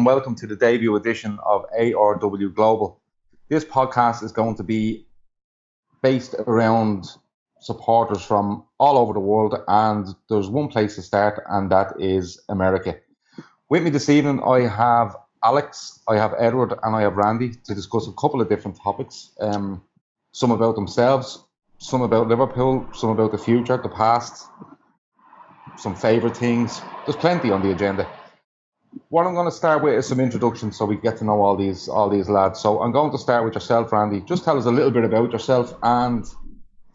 and welcome to the debut edition of ARW Global. This podcast is going to be based around supporters from all over the world, and there's one place to start, and that is America. With me this evening, I have Alex, I have Edward, and I have Randy to discuss a couple of different topics. Some about themselves, some about Liverpool, some about the future, the past, some favourite things. There's plenty on the agenda. What I'm going to start with is some introductions so we get to know all these lads. So I'm going to start with yourself, Randy. Just tell us a little bit about yourself and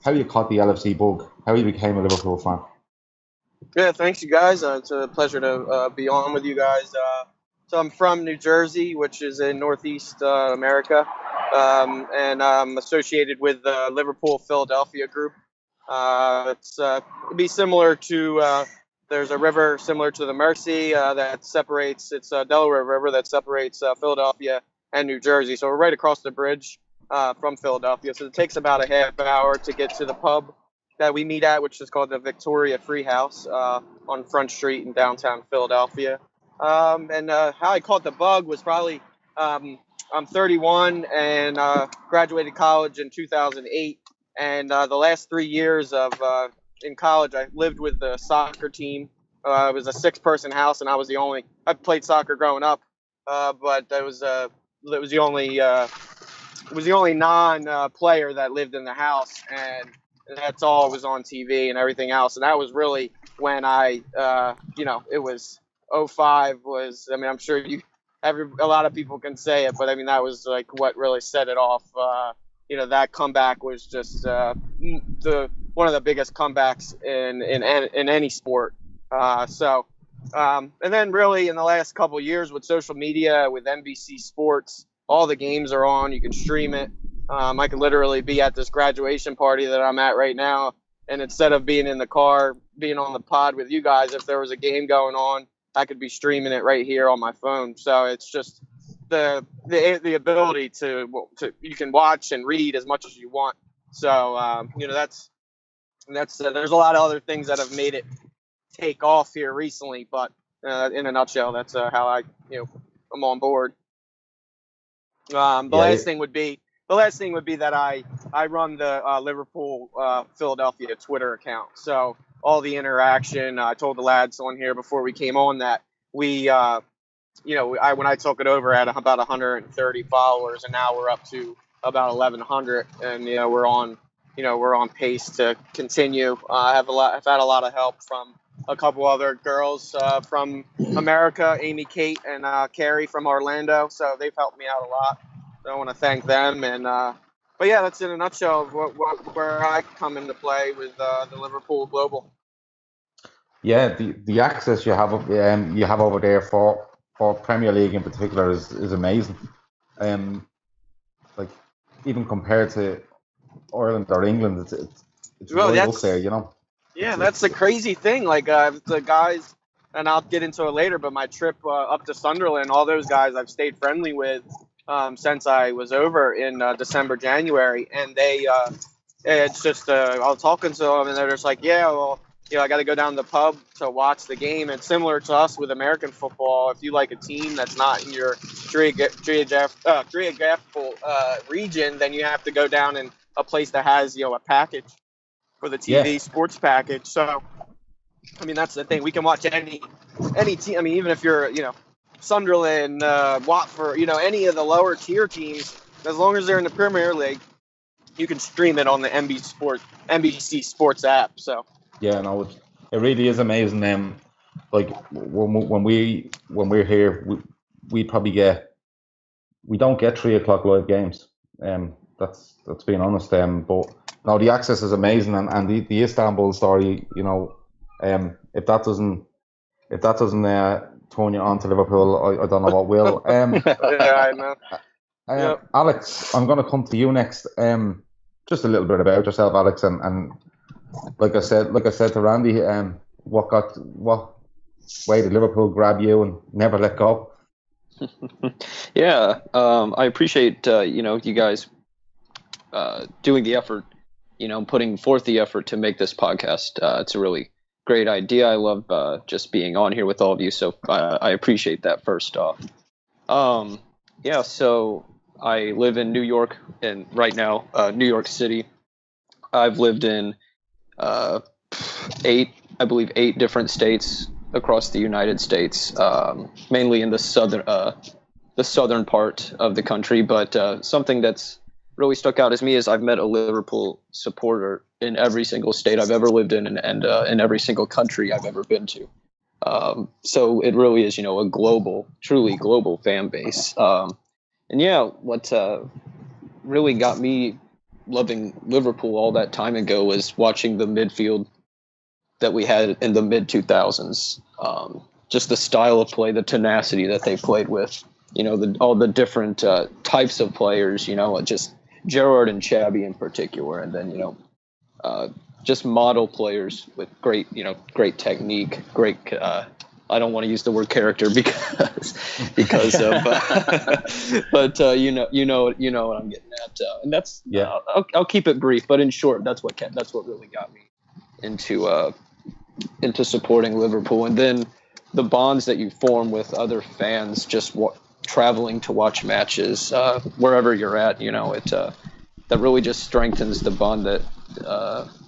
how you caught the LFC bug, how you became a Liverpool fan. Yeah, thanks, you guys. It's a pleasure to be on with you guys. So I'm from New Jersey, which is in Northeast America, and I'm associated with the Liverpool-Philadelphia group. It'd be similar to there's a river similar to the Mersey that separates. It's Delaware River that separates Philadelphia and New Jersey. So we're right across the bridge from Philadelphia. So it takes about a half hour to get to the pub that we meet at, which is called the Victoria Free House on Front Street in downtown Philadelphia. And how I caught the bug was probably I'm 31 and graduated college in 2008. And the last 3 years of in college, I lived with the soccer team. It was a 6-person house, and I played soccer growing up, but it was the only non-player that lived in the house, and that's all was on TV and everything else. And that was really when I, it was 05 was. I mean, I'm sure a lot of people can say it, but I mean that was like what really set it off. That comeback was just one of the biggest comebacks in any sport. And then really in the last couple of years with social media, with NBC Sports, all the games are on. You can stream it. I could literally be at this graduation party that I'm at right now, and instead of being in the car, being on the pod with you guys, if there was a game going on, I could be streaming it right here on my phone. So it's just the ability to you can watch and read as much as you want. So that's there's a lot of other things that have made it take off here recently, but in a nutshell, that's how I'm on board. The last thing would be that I run the Liverpool Philadelphia Twitter account. So all the interaction, I told the lads on here before we came on that we when I took it over at about 130 followers, and now we're up to about 1,100, and we're on pace to continue. I've had a lot of help from a couple other girls from America, Amy, Kate, and Carrie from Orlando. So they've helped me out a lot. So I want to thank them. And but yeah, that's in a nutshell of where I come into play with the Liverpool Global. Yeah, the access you have over there for Premier League in particular is amazing. Like even compared to Ireland or England, it's right up there, Yeah, that's the crazy thing. Like the guys, and I'll get into it later, but my trip up to Sunderland, all those guys I've stayed friendly with since I was over in December, January, and it's just I was talking to them, and they're just like, yeah, well, I got to go down to the pub to watch the game. And similar to us with American football, if you like a team that's not in your geographical region, then you have to go down in a place that has a package for the TV sports package. So, I mean, that's the thing. We can watch any team. I mean, even if you're Sunderland, Watford, any of the lower tier teams, as long as they're in the Premier League, you can stream it on the NBC Sports app. So. Yeah, no, it really is amazing. Like when we're here, we probably we don't get 3:00 live games. That's being honest. But no, the access is amazing, and the Istanbul story. If that doesn't turn you on to Liverpool, I don't know what will. Yeah, I know. Yep. Alex, I'm going to come to you next. Just a little bit about yourself, Alex, and like I said to Randy, what way did Liverpool grab you and never let go? Yeah, I appreciate you guys doing the effort, putting forth the effort to make this podcast. It's a really great idea. I love just being on here with all of you, so I appreciate that first off. Yeah, so I live in New York, and right now, New York City. I've lived in uh, eight different states across the United States, mainly in the southern part of the country. But something that's really stuck out as me is I've met a Liverpool supporter in every single state I've ever lived in, and in every single country I've ever been to. So it really is, a truly global fan base. And yeah, what really got me loving Liverpool all that time ago was watching the midfield that we had in the mid 2000s. Just the style of play, the tenacity that they played with, all the different types of players, just Gerrard and Chabby in particular, and then, just model players with great technique, great. I don't want to use the word character because of, but what I'm getting at, and that's I'll keep it brief, but in short, that's what really got me into supporting Liverpool, and then the bonds that you form with other fans, just traveling to watch matches wherever you're at, that really just strengthens the bond that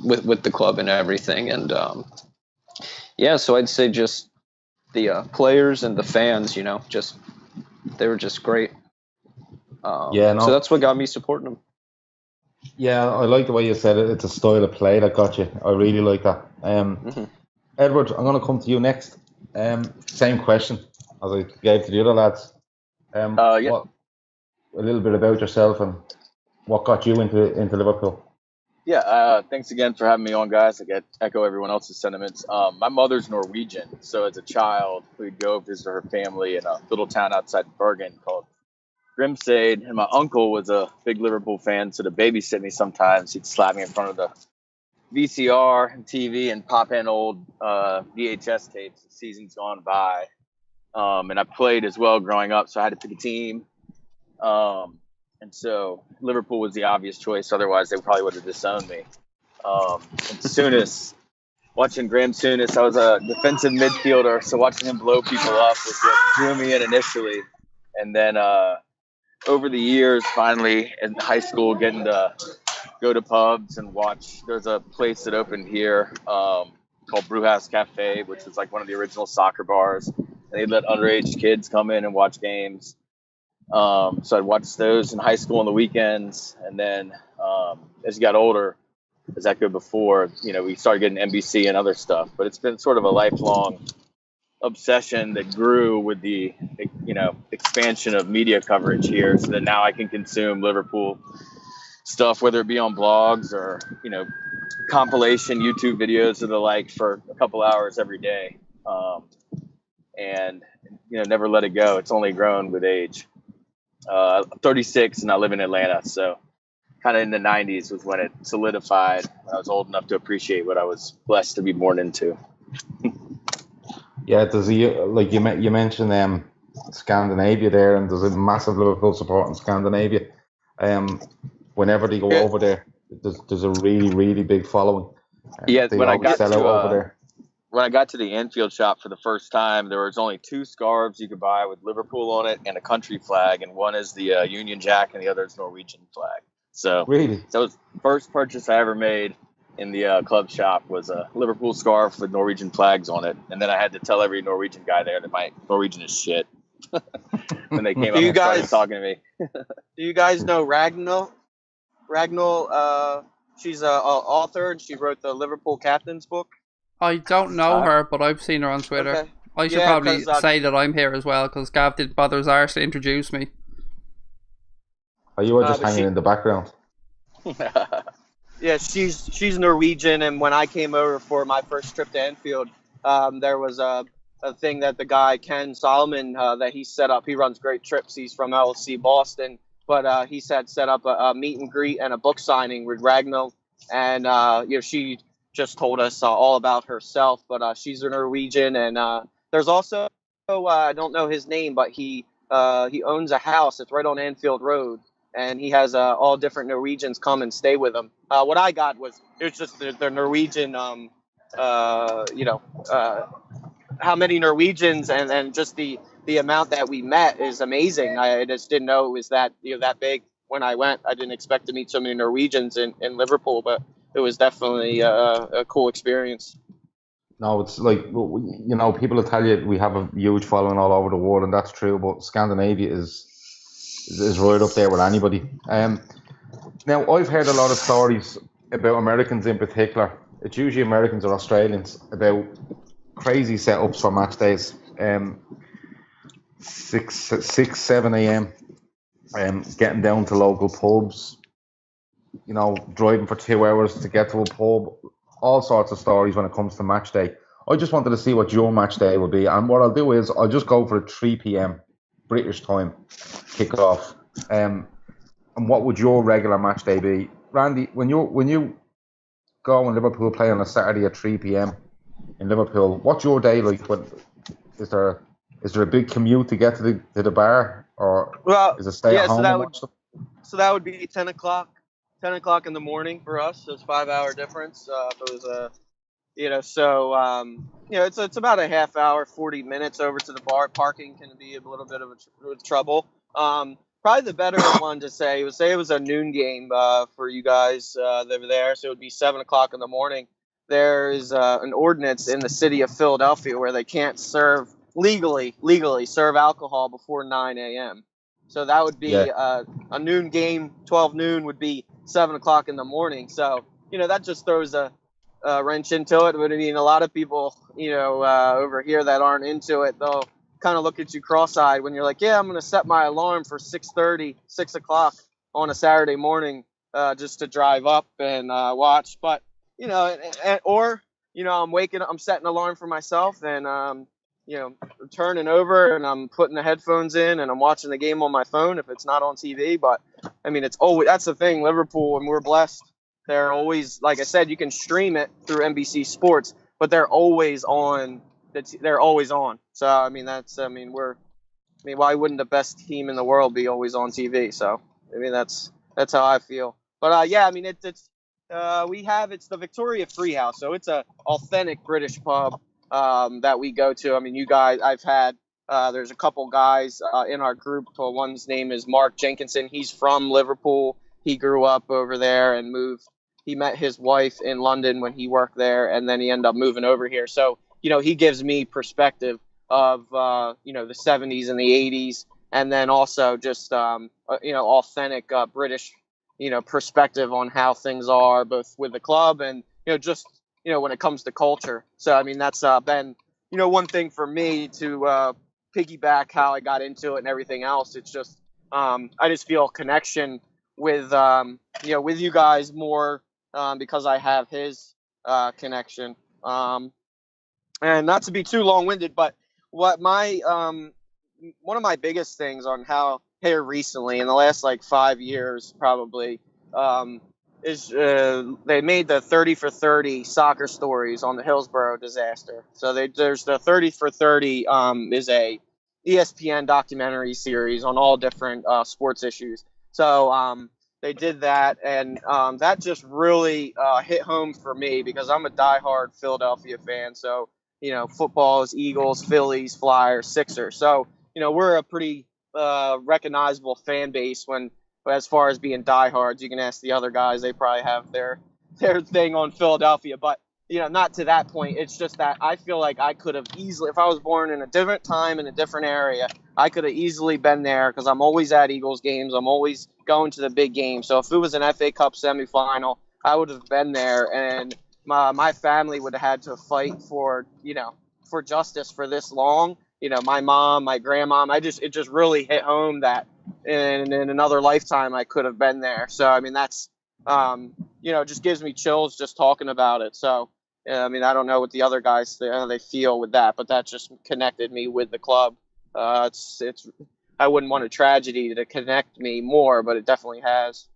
with the club and everything. And so I'd say just the players and the fans, they were just great. So that's what got me supporting them. Yeah, I like the way you said it. It's a style of play that got you. I really like that. Edward, I'm going to come to you next. Same question as I gave to the other lads. A little bit about yourself and what got you into Liverpool. Yeah, thanks again for having me on, guys. I echo everyone else's sentiments. My mother's Norwegian, so as a child, we'd go visit her family in a little town outside Bergen called Grimstad, and my uncle was a big Liverpool fan, so to babysit me sometimes, he'd slap me in front of the VCR and TV and pop in old VHS tapes, seasons gone by. And I played as well growing up, so I had to pick a team. And so Liverpool was the obvious choice. Otherwise, they probably would have disowned me. And Souness, watching Graham Souness, I was a defensive midfielder, so watching him blow people up was what drew me in initially. And then over the years, finally in high school, getting to go to pubs and watch. There's a place that opened here called Brewhouse Cafe, which was like one of the original soccer bars. And they'd let underage kids come in and watch games. So I'd watch those in high school on the weekends. And then as you got older, as I could before, we started getting NBC and other stuff. But it's been sort of a lifelong obsession that grew with the, expansion of media coverage here, so that now I can consume Liverpool stuff, whether it be on blogs or, compilation YouTube videos or the like, for a couple hours every day. And, never let it go. It's only grown with age. I'm 36 and I live in Atlanta. So kind of in the 90s was when it solidified. When I was old enough to appreciate what I was blessed to be born into. Yeah, like you mentioned Scandinavia there, and there's a massive Liverpool support in Scandinavia. Whenever they go over there, there's a really, really big following. When I got to the Anfield shop for the first time, there was only 2 scarves you could buy with Liverpool on it and a country flag, and one is the Union Jack and the other is Norwegian flag. So really, that was the first purchase I ever made in the club shop, was a Liverpool scarf with Norwegian flags on it, and then I had to tell every Norwegian guy there that my Norwegian is shit. When they came up and started talking to me. Do you guys know Ragnall? Ragnall, she's an author, and she wrote the Liverpool Captain's book. I don't know her, but I've seen her on Twitter. Okay. I should probably say that I'm here as well, because Gav didn't bother his arse to introduce me. Oh, you were just hanging in the background. Yeah, she's Norwegian, and when I came over for my first trip to Anfield, there was a thing that the guy Ken Solomon that he set up. He runs great trips. He's from LC Boston, but he set up a meet and greet and a book signing with Ragnall, and she just told us all about herself. But she's a Norwegian, and there's also I don't know his name, but he owns a house. It's right on Anfield Road. And he has all different Norwegians come and stay with him. What I got was just the Norwegian, how many Norwegians and just the the amount that we met is amazing. I just didn't know it was that that big when I went. I didn't expect to meet so many Norwegians in Liverpool, but it was definitely a cool experience. No, it's like, people will tell you we have a huge following all over the world, and that's true. But Scandinavia is right up there with anybody. Now I've heard a lot of stories about Americans in particular. It's usually Americans or Australians about crazy setups for match days. 7 a.m. Getting down to local pubs. Driving for 2 hours to get to a pub. All sorts of stories when it comes to match day. I just wanted to see what your match day will be, and what I'll do is I'll just go for a 3 p.m. British time kick-off. And what would your regular match day be, Randy? When you go and Liverpool play on a Saturday at 3 p.m. in Liverpool, what's your day like? Is there a big commute to get to the bar, or is it stay at home and watch them? So that would be 10 o'clock. 10 o'clock in the morning for us, so it's 5-hour difference. If it was it's about a half hour, 40 minutes over to the bar. Parking can be a little bit of a trouble. Probably the better one to say it was a noon game for you guys that were there, so it would be 7 o'clock in the morning. There is an ordinance in the city of Philadelphia where they can't legally serve alcohol before 9 a.m. So that would be a noon game. 12 noon would be 7 o'clock in the morning. So, that just throws a wrench into it. But I mean, a lot of people, over here that aren't into it, they'll kind of look at you cross-eyed when you're like, yeah, I'm going to set my alarm for 6:30, 6 o'clock on a Saturday morning just to drive up and watch. But, I'm setting an alarm for myself and, turning over and I'm putting the headphones in and I'm watching the game on my phone if it's not on TV. But I mean, that's the thing, Liverpool, and we're blessed. They're always, like I said, you can stream it through NBC Sports, but they're always on. They're always on. So I mean, why wouldn't the best team in the world be always on TV? So I mean, that's how I feel. But it's the Victoria Free House, so it's a authentic British pub that we go to. I mean, you guys, there's a couple guys in our group. One's name is Mark Jenkinson. He's from Liverpool. He grew up over there and moved. He met his wife in London when he worked there, and then he ended up moving over here. So, he gives me perspective of, the 70s and the 80s, and then also just, authentic British, perspective on how things are, both with the club and, when it comes to culture. So, I mean, that's been, one thing for me to piggyback how I got into it and everything else. It's just, I just feel a connection with, with you guys more because I have his connection. And not to be too long-winded, but what one of my biggest things on how here recently in the last 5 years probably is they made the 30 for 30 soccer stories on the Hillsborough disaster. So there's the 30 for 30 is a ESPN documentary series on all different sports issues. So they did that, and that just really hit home for me because I'm a diehard Philadelphia fan. So, football is Eagles, Phillies, Flyers, Sixers. So, we're a pretty recognizable fan base as far as being diehards. You can ask the other guys; they probably have their thing on Philadelphia. But not to that point. It's just that I feel like I could have easily, if I was born in a different time in a different area, I could have easily been there because I'm always at Eagles games. I'm always going to the big games. So if it was an FA Cup semifinal, I would have been there, and my family would have had to fight for justice for this long. My mom, my grandma, it just really hit home that in another lifetime I could have been there. So I mean that's it just gives me chills just talking about it. So I mean I don't know what the other guys they feel with that, but that just connected me with the club. It's I wouldn't want a tragedy to connect me more, but it definitely has.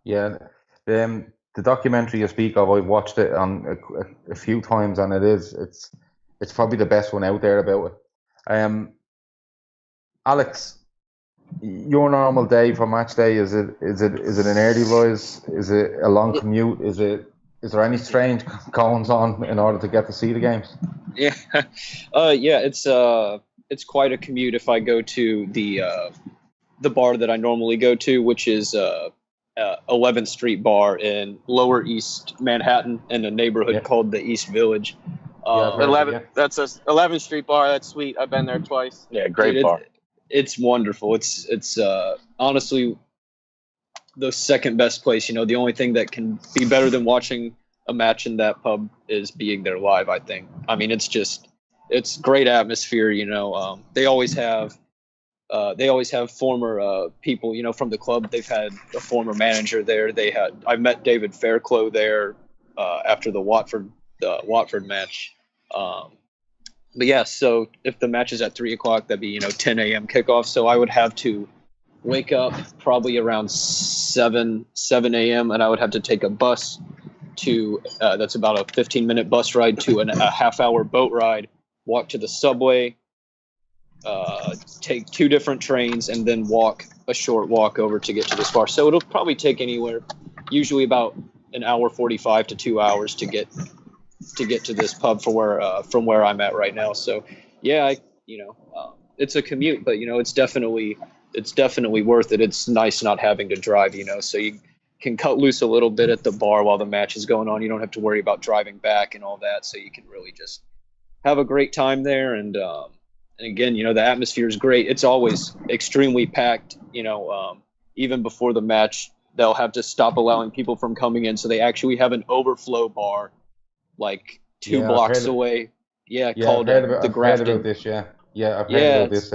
Yeah, the documentary you speak of, I've watched it on a few times, and it's probably the best one out there about it. Alex, your normal day for match day, is it an early rise? Is it a long commute? Is there any strange goings on in order to get to see the games? Yeah, it's it's quite a commute if I go to the bar that I normally go to, which is 11th Street Bar in Lower East Manhattan in a neighborhood called the East Village. That's a 11th Street Bar. That's sweet. I've been there twice. Yeah, great bar. It's wonderful. It's honestly the second best place. The only thing that can be better than watching a match in that pub is being there live, I think. I mean, it's great atmosphere. They always have former people, from the club. They've had a former manager there. I met David Fairclough there after the Watford match. But yeah, so if the match is at 3:00, that'd be 10 a.m. kickoff. So I would have to wake up probably around 7 a.m. and I would have to take a bus to that's about a 15-minute bus ride to a half-hour boat ride, walk to the subway, take 2 different trains, and then walk a short walk over to get to this bar. So it'll probably take usually about an hour 45 to 2 hours to get to this pub from where I'm at right now. So yeah, it's a commute, but it's definitely worth it. It's nice not having to drive, so you can cut loose a little bit at the bar while the match is going on. You don't have to worry about driving back and all that, so you can really just have a great time there. And again, the atmosphere is great. It's always extremely packed. Even before the match, they'll have to stop allowing people from coming in, so they actually have an overflow bar like 2 blocks away. Called the Grafton. I've heard about this. I've heard about this.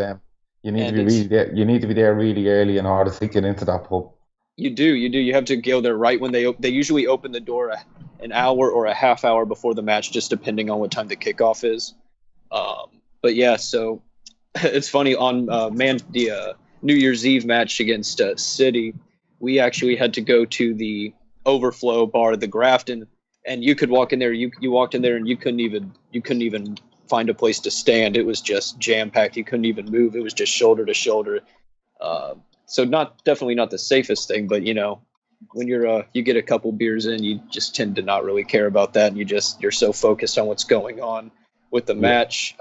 You need to be there really early in order to get into that pub. You do. You have to go there right when they usually open the door an hour or a half hour before the match, just depending on what time the kickoff is. But yeah, so it's funny on the New Year's Eve match against City, we actually had to go to the overflow bar, the Grafton, and you could walk in there. You walked in there and you couldn't even find a place to stand. It was just jam packed. You couldn't even move. It was just shoulder to shoulder. So definitely not the safest thing, but when you get a couple beers in, you just tend to not really care about that, and you're so focused on what's going on with the match.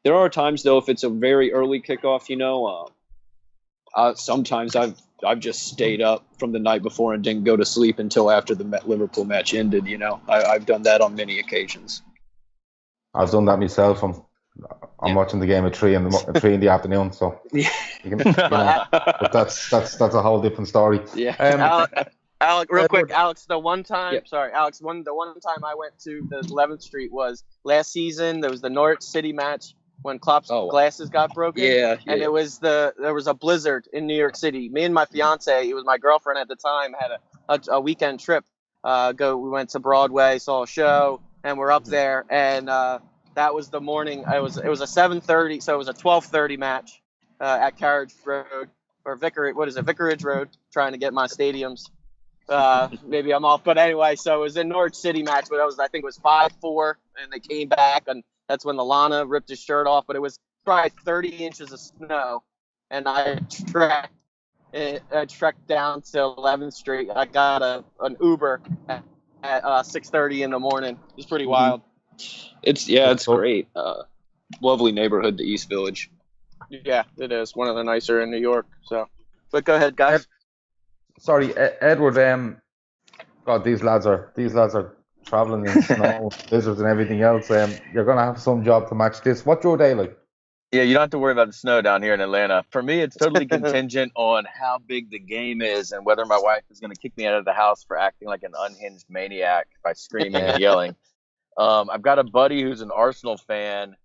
There are times though, if it's a very early kickoff, sometimes I've just stayed up from the night before and didn't go to sleep until after the Liverpool match ended. I've done that on many occasions. I've done that myself. I'm watching the game at 3 in the afternoon, so but that's a whole different story. Alex, real quick, Alex. The one time I went to the 11th Street was last season. There was the Norwich City match when Klopp's glasses got broken. And there was a blizzard in New York City. Me and my fiance, it was my girlfriend at the time, had a weekend trip. We went to Broadway, saw a show, and we're up there, and that was the morning. It was a 7:30, so it was a 12:30 match at Carriage Road or Vicarage Road, trying to get my stadiums. Maybe I'm off, but anyway, so it was a Norwich City match, but I think it was 5-4, and they came back, and that's when Lallana ripped his shirt off, but it was probably 30 inches of snow, and I trekked down to 11th Street. I got an Uber at 6:30 in the morning. It was pretty wild. It's great. Lovely neighborhood, the East Village. Yeah, it is one of the nicer in New York. So, but go ahead, guys. Sorry, Edward. God, these lads are traveling in snow, blizzards, and everything else. You're gonna have some job to match this. What's your day like? Yeah, you don't have to worry about the snow down here in Atlanta. For me, it's totally contingent on how big the game is and whether my wife is going to kick me out of the house for acting like an unhinged maniac by screaming and yelling. I've got a buddy who's an Arsenal fan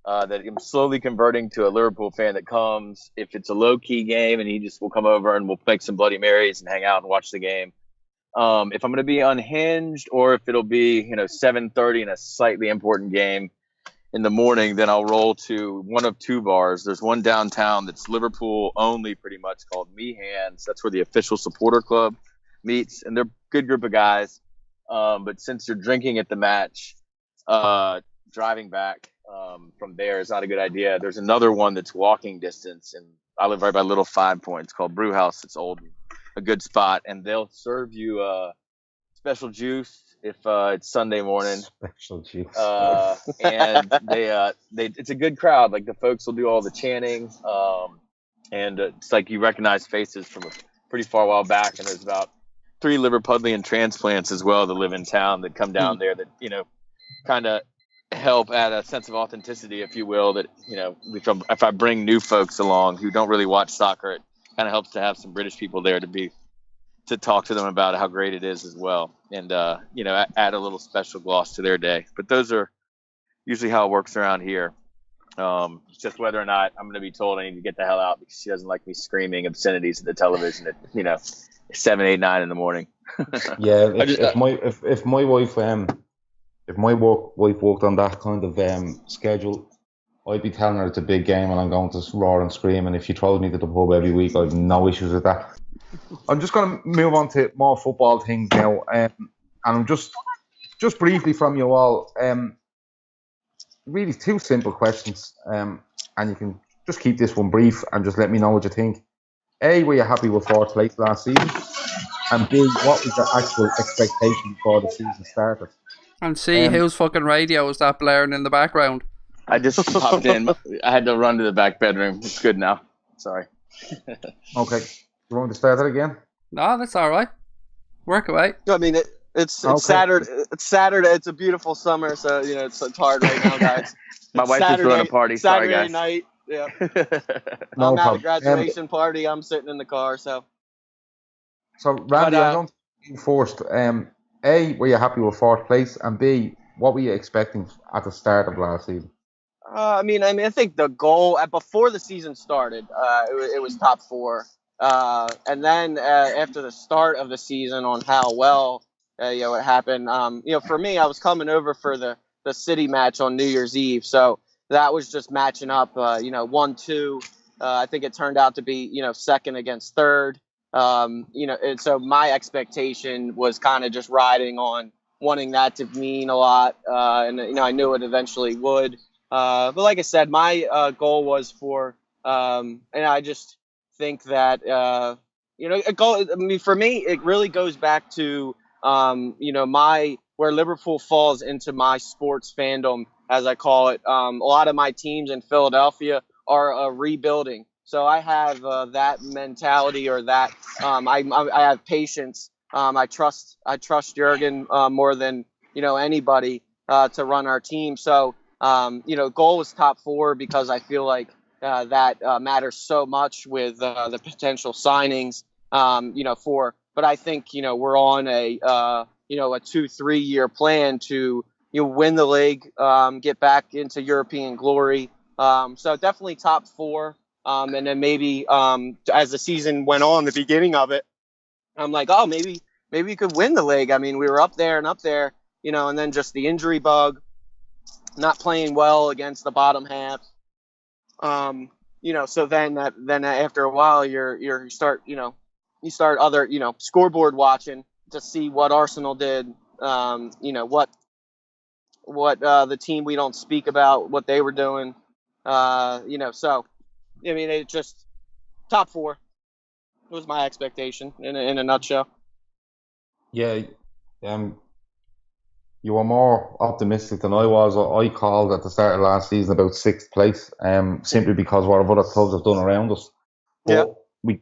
that I'm slowly converting to a Liverpool fan that comes if it's a low-key game, and he just will come over and we'll make some Bloody Marys and hang out and watch the game. If I'm going to be unhinged, or if it'll be 7:30 in a slightly important game in the morning, then I'll roll to one of 2 bars. There's one downtown that's Liverpool only, pretty much, called Meehan's. That's where the official supporter club meets, and they're a good group of guys. But since you're drinking at the match, driving back from there is not a good idea. There's another one that's walking distance, and I live right by Little 5 Points, called Brew House. It's old, a good spot, and they'll serve you special juice if it's Sunday morning. Special juice. And they it's a good crowd. Like the folks will do all the chanting, and it's like you recognize faces from a pretty far while back. And there's about 3 Liverpudlian transplants as well that live in town that come down there that kind of help add a sense of authenticity, if you will. That if I bring new folks along who don't really watch soccer, it kind of helps to have some British people there to talk to them about how great it is as well, and add a little special gloss to their day. But those are usually how it works around here. It's just whether or not I'm going to be told I need to get the hell out because she doesn't like me screaming obscenities at the television at 7, 8, 9 in the morning. Yeah, if my wife worked on that kind of schedule, I'd be telling her it's a big game and I'm going to roar and scream. And if she throws me to the pub every week, I've no issues with that. I'm just going to move on to more football things now, and I'm just briefly from you all. Really 2 simple questions, and you can just keep this one brief and just let me know what you think. A, were you happy with 4th place last season? And B, what was the actual expectation before the season started? And C, whose fucking radio is that blaring in the background? I just popped in. I had to run to the back bedroom. It's good now. Sorry. Okay. You want me to start it again? No, that's all right. Work away. I mean, it's Saturday. It's Saturday. It's a beautiful summer, so it's hard right now, guys. My wife just throwing a party. Sorry, Saturday guys. night. Yeah. No I'm at a graduation party. I'm sitting in the car. So Randy, I'm going to you first. A, were you happy with 4th place? And B, what were you expecting at the start of last season? I think the goal before the season started, it was top 4. And then after the start of the season, on how well it happened. For me, I was coming over for the city match on New Year's Eve, so that was just matching up. 1-2. I think it turned out to be 2nd against 3rd. And so my expectation was kind of just riding on wanting that to mean a lot, and I knew it eventually would. But like I said, my goal was for, and I just think that a goal. I mean, for me, it really goes back to where Liverpool falls into my sports fandom, as I call it. A lot of my teams in Philadelphia are rebuilding. So I have that mentality, or that I have patience. I trust Jurgen more than anybody to run our team. So goal was top 4 because I feel like that matters so much with the potential signings. But I think we're on a 2-3 year plan to win the league, get back into European glory. So definitely top 4. And then maybe as the season went on, the beginning of it, I'm like, oh, maybe we could win the league. I mean, we were up there, and then just the injury bug, not playing well against the bottom half. So then after a while, you start other scoreboard watching to see what Arsenal did. What the team we don't speak about, what they were doing. So. I mean, it just top 4 was my expectation in a nutshell. Yeah, you were more optimistic than I was. I called at the start of last season about 6th place, simply because what other clubs have done around us. But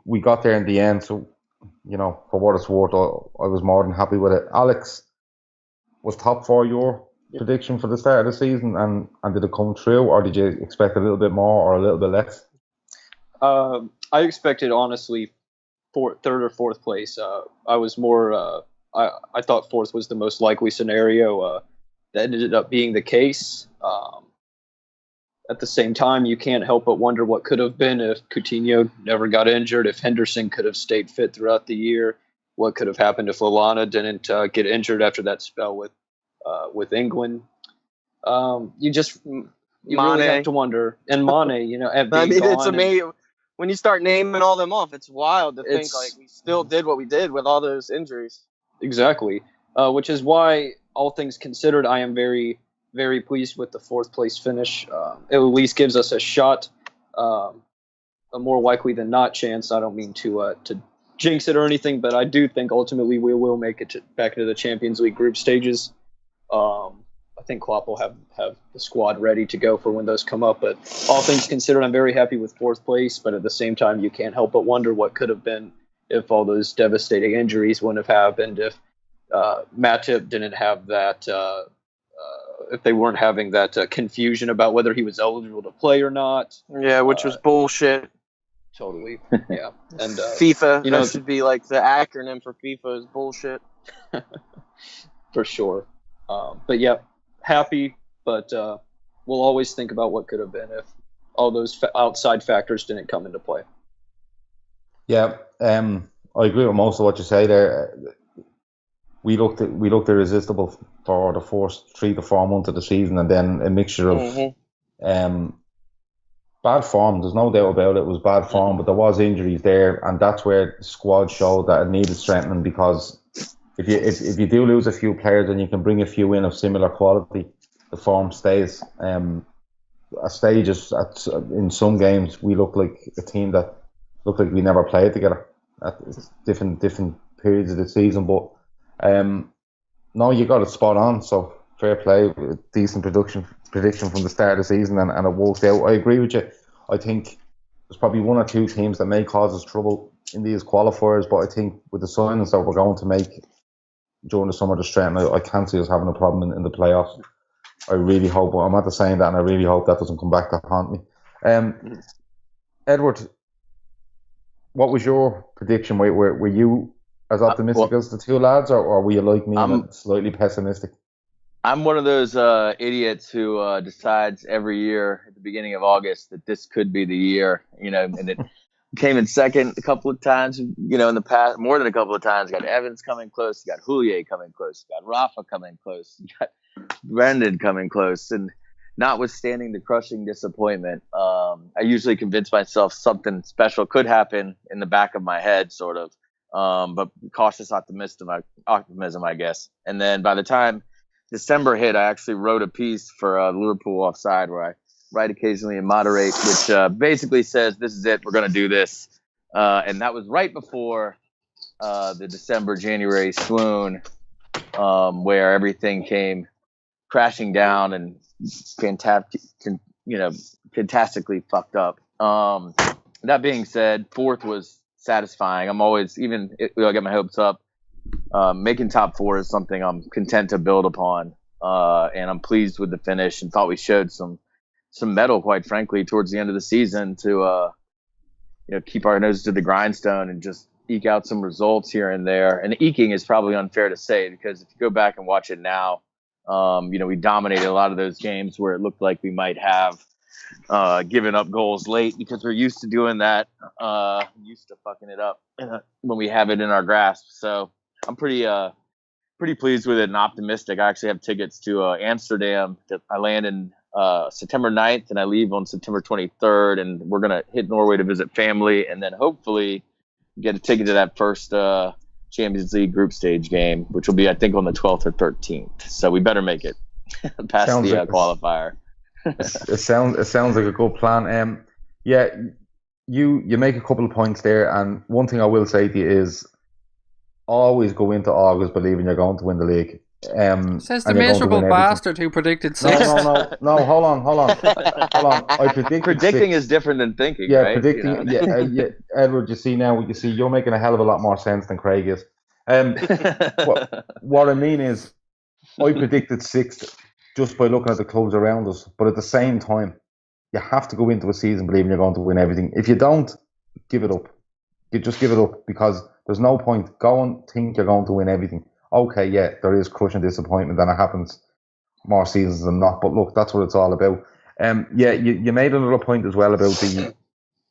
we got there in the end, so for what it's worth, I was more than happy with it. Alex, was top 4 your prediction for the start of the season, and did it come true, or did you expect a little bit more or a little bit less? I expected, honestly, 3rd or 4th place. I was more. I thought 4th was the most likely scenario. That ended up being the case. At the same time, you can't help but wonder what could have been if Coutinho never got injured, if Henderson could have stayed fit throughout the year, what could have happened if Lallana didn't get injured after that spell with England. You really have to wonder. And Mane, it's amazing. When you start naming all them off, it's wild to think like we still did what we did with all those injuries. Exactly. Which is why, all things considered, I am very, very pleased with the 4th place finish. It at least gives us a shot, a more likely than not chance. I don't mean to jinx it or anything, but I do think ultimately we will make it back into the Champions League group stages. I think Klopp will have the squad ready to go for when those come up. But all things considered, I'm very happy with 4th place. But at the same time, you can't help but wonder what could have been if all those devastating injuries wouldn't have happened, if Matip didn't have that, if they weren't having that confusion about whether he was eligible to play or not. Yeah, which was bullshit. Totally. Yeah. And FIFA, that should be like the acronym for FIFA is bullshit. For sure. But yeah, happy, but we'll always think about what could have been if all those outside factors didn't come into play. Yeah, I agree with most of what you say there. We looked irresistible for the first 3 to 4 months of the season, and then a mixture of bad form. There's no doubt about it. It was bad form, but there was injuries there, and that's where the squad showed that it needed strengthening. Because if you do lose a few players and you can bring a few in of similar quality, the form stays. At stages, in some games, we look like a team that looked like we never played together at different periods of the season. But no, you got it spot on. So fair play, decent prediction from the start of the season, and it worked out. I agree with you. I think there's probably 1 or 2 teams that may cause us trouble in these qualifiers, but I think with the signings that we're going to make during the summer to strengthen, I can't see us having a problem in the playoffs. I really hope. I'm not saying that, and I really hope that doesn't come back to haunt me. Edward, what was your prediction? Were you as optimistic as the 2 lads, or were you like me, slightly pessimistic? I'm one of those idiots who decides every year at the beginning of August that this could be the year, and it came in second a couple of times, in the past, more than a couple of times. You got Evans coming close, you got Houllier coming close, you got Rafa coming close, you got Brendan coming close, and notwithstanding the crushing disappointment, I usually convince myself something special could happen in the back of my head, sort of, but cautious optimism, I guess. And then by the time December hit, I actually wrote a piece for Liverpool Offside, where I write occasionally and moderate, which basically says, this is it, we're going to do this. And that was right before the December-January swoon, where everything came crashing down and fantastically fucked up. That being said, 4th was satisfying. I'm always, even if I get my hopes up, making top 4 is something I'm content to build upon, and I'm pleased with the finish, and thought we showed some mettle, quite frankly, towards the end of the season to keep our noses to the grindstone and just eke out some results here and there. And eking is probably unfair to say, because if you go back and watch it now, we dominated a lot of those games where it looked like we might have given up goals late, because we're used to doing that, used to fucking it up when we have it in our grasp. So I'm pretty pleased with it and optimistic. I actually have tickets to Amsterdam. I land in September 9th and I leave on September 23rd, and we're going to hit Norway to visit family, and then hopefully get a ticket to that first Champions League group stage game, which will be, I think, on the 12th or 13th. So we better make it past the qualifier. It sounds like a good plan. Yeah, you make a couple of points there, and one thing I will say to you is always go into August believing you're going to win the league. Says the miserable bastard who predicted 6. No, hold on. I predicted predicting 6. is different than thinking. Yeah, right? predicting. Yeah, Edward. You see, you're making a hell of a lot more sense than Craig is. What I mean is, I predicted 6th just by looking at the clubs around us. But at the same time, you have to go into a season believing you're going to win everything. If you don't, give it up. You just give it up, because there's no point. Go and think you're going to win everything. Okay, yeah, there is crushing disappointment, and it happens more seasons than not. But look, that's what it's all about. You made another point as well about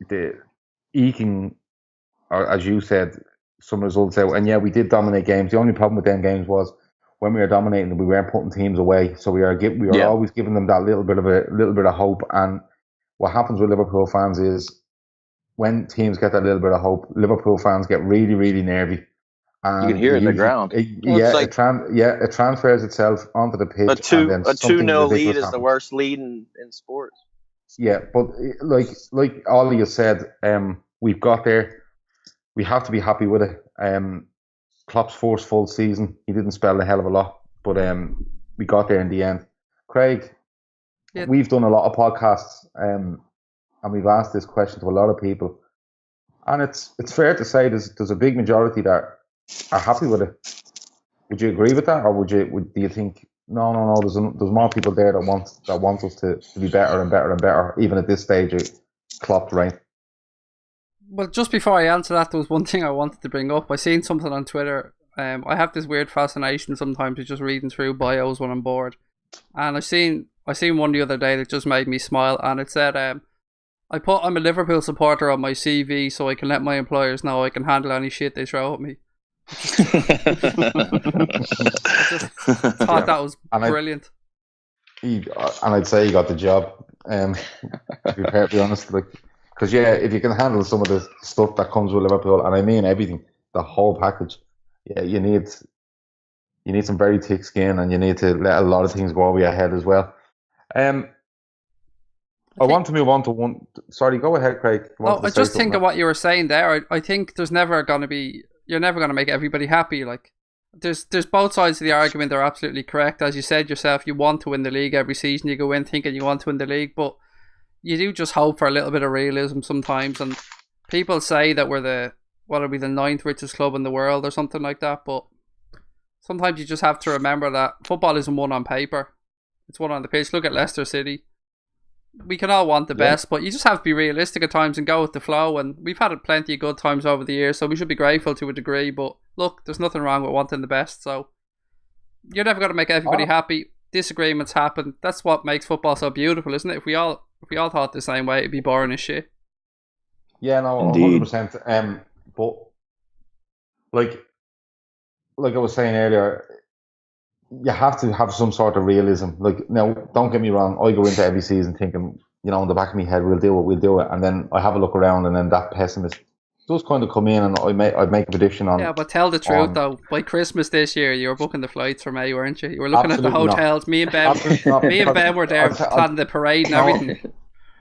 the eking, or as you said, some results out. And yeah, we did dominate games. The only problem with them games was when we were dominating, we weren't putting teams away. So we were always giving them that little bit of hope. And what happens with Liverpool fans is, when teams get that little bit of hope, Liverpool fans get really, really nervy. And you can hear it in the ground. It transfers itself onto the pitch. A 2-0 lead is the worst lead in sports. Yeah, but like all of you said, we've got there. we have to be happy with it. Klopp's first full season, he didn't spell a hell of a lot, but we got there in the end. Craig, we've done a lot of podcasts, and we've asked this question to a lot of people, and it's fair to say there's a big majority that are happy with it. Would you agree with that, or do you think no? There's more people there that want us to be better and better and better, even at this stage of Klopp's reign. Well, just before I answer that, there was one thing I wanted to bring up. I seen something on Twitter. I have this weird fascination sometimes with just reading through bios when I'm bored, and I seen one the other day that just made me smile, and it said, "I'm a Liverpool supporter on my CV, so I can let my employers know I can handle any shit they throw at me." I just thought that was brilliant. And I'd say he got the job. To be perfectly honest, because if you can handle some of the stuff that comes with Liverpool, and I mean everything, the whole package, you need some very thick skin, and you need to let a lot of things go over your head as well. I want to move on to one. Sorry, go ahead, Craig. I just think of what you were saying there. I think you're never going to make everybody happy. Like, there's both sides of the argument. They're absolutely correct. As you said yourself, you want to win the league every season. You go in thinking you want to win the league, but you do just hope for a little bit of realism sometimes. And people say that we're the 9th richest club in the world or something like that. But sometimes you just have to remember that football isn't won on paper. It's won on the pitch. Look at Leicester City. We can all want the best, but you just have to be realistic at times and go with the flow. And we've had plenty of good times over the years, so we should be grateful to a degree. But look, there's nothing wrong with wanting the best. So you're never going to make everybody happy. Disagreements happen. That's what makes football so beautiful, isn't it? If we all thought the same way, it'd be boring as shit. Yeah, no, 100%. But like I was saying earlier, you have to have some sort of realism. Like, now, don't get me wrong, I go into every season thinking, in the back of my head, we'll do it, and then I have a look around, and then that pessimist does kind of come in, and I'd make a prediction on. Yeah, but tell the truth though. By Christmas this year, you were booking the flights for May, weren't you? You were looking at the hotels. Not. Me and Ben were there planning the parade and everything.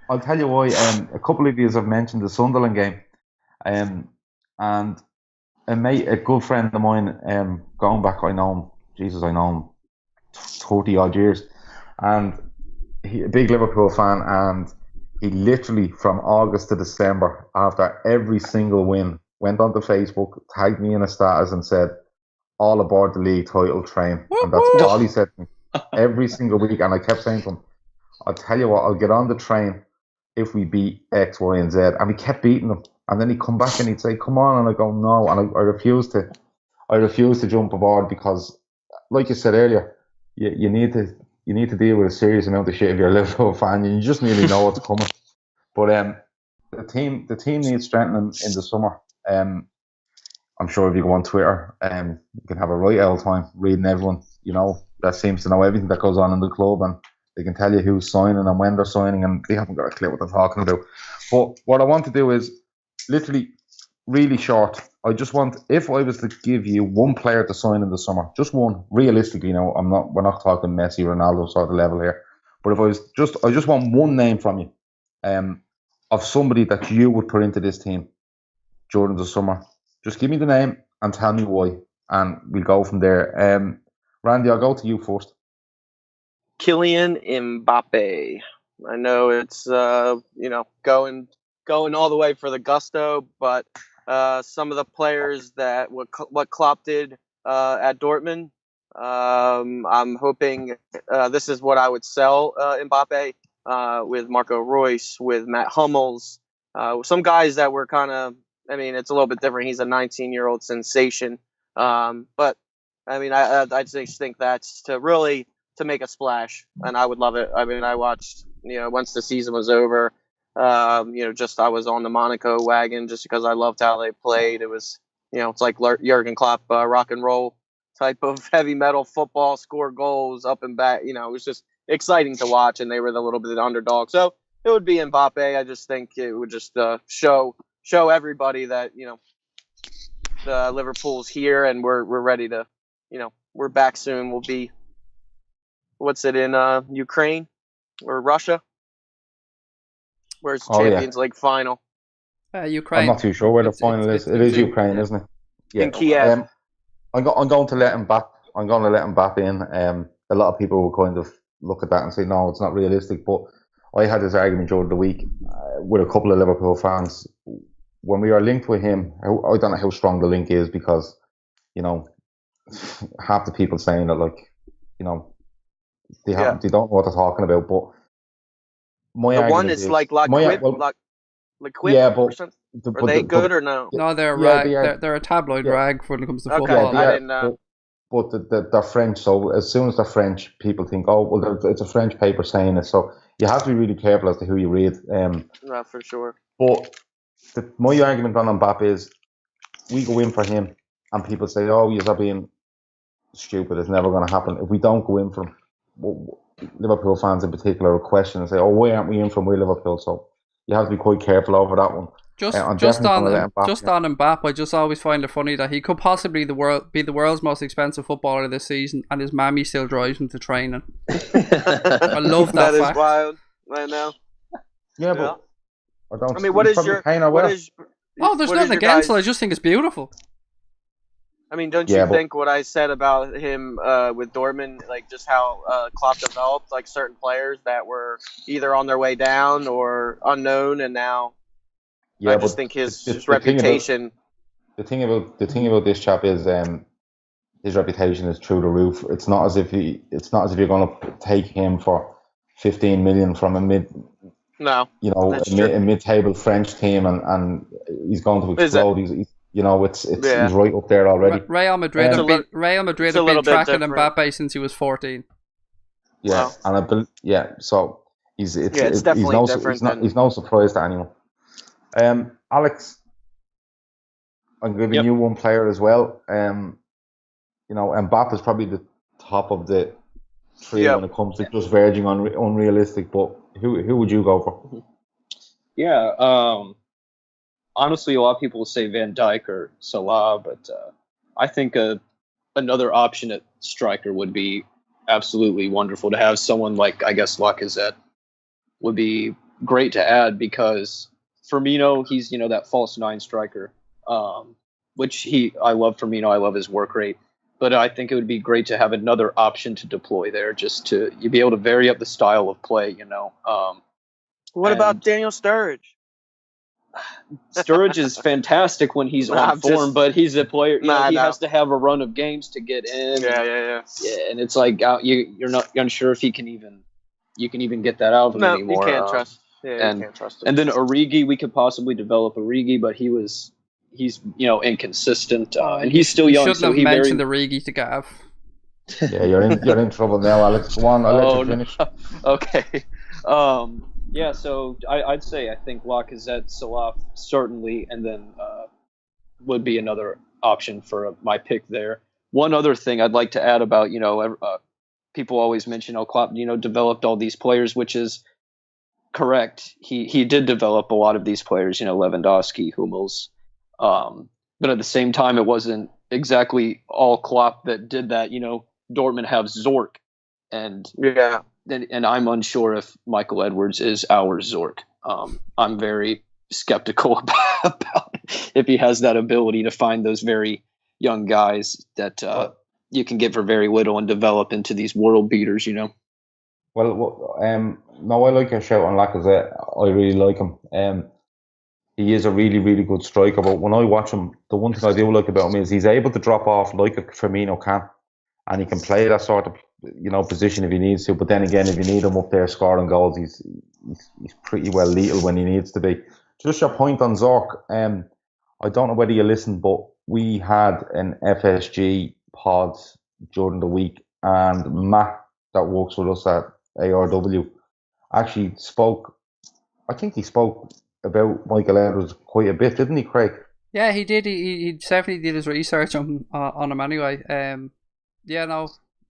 I'll tell you why. A couple of you have mentioned the Sunderland game, and a good friend of mine, going back, I know him 30 odd years, and he a big Liverpool fan, and he literally from August to December, after every single win, went onto Facebook, tagged me in a status and said, "All aboard the league title train." And that's all he said to me every single week. And I kept saying to him, "I'll tell you what, I'll get on the train if we beat X, Y, and Z." And we kept beating them. And then he'd come back and he'd say, "Come on," and I go, "No." And I refused to jump aboard, because, like you said earlier, you need to deal with a serious amount of shit if you're a Liverpool fan. You just nearly know what's coming. But the team needs strengthening in the summer. I'm sure if you go on Twitter, you can have a right old time reading everyone, that seems to know everything that goes on in the club, and they can tell you who's signing and when they're signing, and they haven't got a clue what they're talking about. But what I want to do is literally really short. I just want, if I was to give you one player to sign in the summer, just one, realistically, we're not talking Messi, Ronaldo sort of level here, but I just want one name from you, of somebody that you would put into this team during the summer. Just give me the name and tell me why, and we'll go from there. Randy, I'll go to you first. Kylian Mbappe. I know it's going all the way for the gusto, but some of the players that what Klopp did at Dortmund, I'm hoping this is what I would sell Mbappe with Marco Reus, with Matt Hummels, some guys that were kind of. I mean, it's a little bit different. He's a 19-year-old sensation, but I mean, I just think that's to make a splash, and I would love it. I mean, I watched, once the season was over, I was on the Monaco wagon just because I loved how they played. It was, it's like Jurgen Klopp, rock and roll type of heavy metal football, score goals up and back. It was just exciting to watch, and they were the little bit of the underdog. So it would be Mbappe. I just think it would just show everybody that, the Liverpool's here and we're ready to, we're back soon. We'll be, what's it in Ukraine or Russia? Where's Champions League final? Ukraine. I'm not too sure where the final is. It is Ukraine, isn't it? Yeah. In Kiev. I'm going to let Mbappe. I'm going to let Mbappe in. A lot of people will kind of look at that and say, no, it's not realistic. But I had this argument during the week with a couple of Liverpool fans. When we are linked with him, I don't know how strong the link is because, you know, half the people saying that, like, you know, they don't know what they're talking about. But my the argument one is like Quip yeah, but or something. Are they good or no? No, they're a rag. They're a tabloid rag when it comes to football. I didn't know. But they're French, so as soon as they're French, people think, oh, well, it's a French paper saying it. So you have to be really careful as to who you read. No, for sure. But my argument on Mbappe is, we go in for him, and people say, oh, you're being stupid, it's never going to happen. If we don't go in for him, Liverpool fans in particular will question and say, oh, why aren't we in for him? We're Liverpool. So you have to be quite careful over that one. Just on Mbappe, I just always find it funny that he could possibly be the world's most expensive footballer this season, and his mammy still drives him to training. I love that. That is wild. I know. Yeah, but I don't. I mean, what is your? There's nothing against it. I just think it's beautiful. I mean, don't you think what I said about him with Dortmund, like just how Klopp developed like certain players that were either on their way down or unknown, and now I just think his reputation. The thing about this chap is his reputation is through the roof. It's not as if you're going to take him for 15 million from a mid-table French team, and he's going to explode. He's right up there already. Real Madrid have been tracking Mbappe since he was 14. Yeah, wow. So it's definitely different. He's no surprise to anyone. Alex, I'm giving you one player as well. Mbappe is probably the top of the three when it comes to just verging on unrealistic. But who would you go for? Yeah, honestly, a lot of people will say Van Dijk or Salah, but I think another option at striker would be absolutely wonderful. To have someone like, I guess, Lacazette would be great to add, because Firmino, he's that false nine striker, which I love Firmino. I love his work rate, but I think it would be great to have another option to deploy there, just to be able to vary up the style of play. What about Daniel Sturridge? Sturridge is fantastic when he's on form, but he's a player. He has to have a run of games to get in. Yeah. And it's like you're not unsure if you can even get that out of him anymore. You can't trust. You can't trust him. And then Origi, we could possibly develop Origi, but he's inconsistent, and he's still young. You shouldn't have mentioned Origi to Gav. Yeah, you're in trouble now, Alex. Go on, I'll let you finish. No. Okay. Yeah, so I'd say I think Lacazette, Salah certainly, and then would be another option for my pick there. One other thing I'd like to add about, people always mention how Klopp, developed all these players, which is correct. He did develop a lot of these players, Lewandowski, Hummels. But at the same time, it wasn't exactly all Klopp that did that. Dortmund have Zorc, and I'm unsure if Michael Edwards is our Zorc. I'm very skeptical about if he has that ability to find those very young guys that you can get for very little and develop into these world beaters. Well, no, I like your shout on Lacazette. I really like him. He is a really, really good striker. But when I watch him, the one thing I do like about him is he's able to drop off like a Firmino can, and he can play that sort of position if he needs to. But then again, if you need him up there scoring goals, he's pretty well lethal when he needs to be. Just your point on Zorc. I don't know whether you listened, but we had an FSG pod during the week, and Matt, that works with us at ARW, actually spoke. I think he spoke about Michael Edwards quite a bit, didn't he, Craig? Yeah, he did. He definitely did his research on him anyway.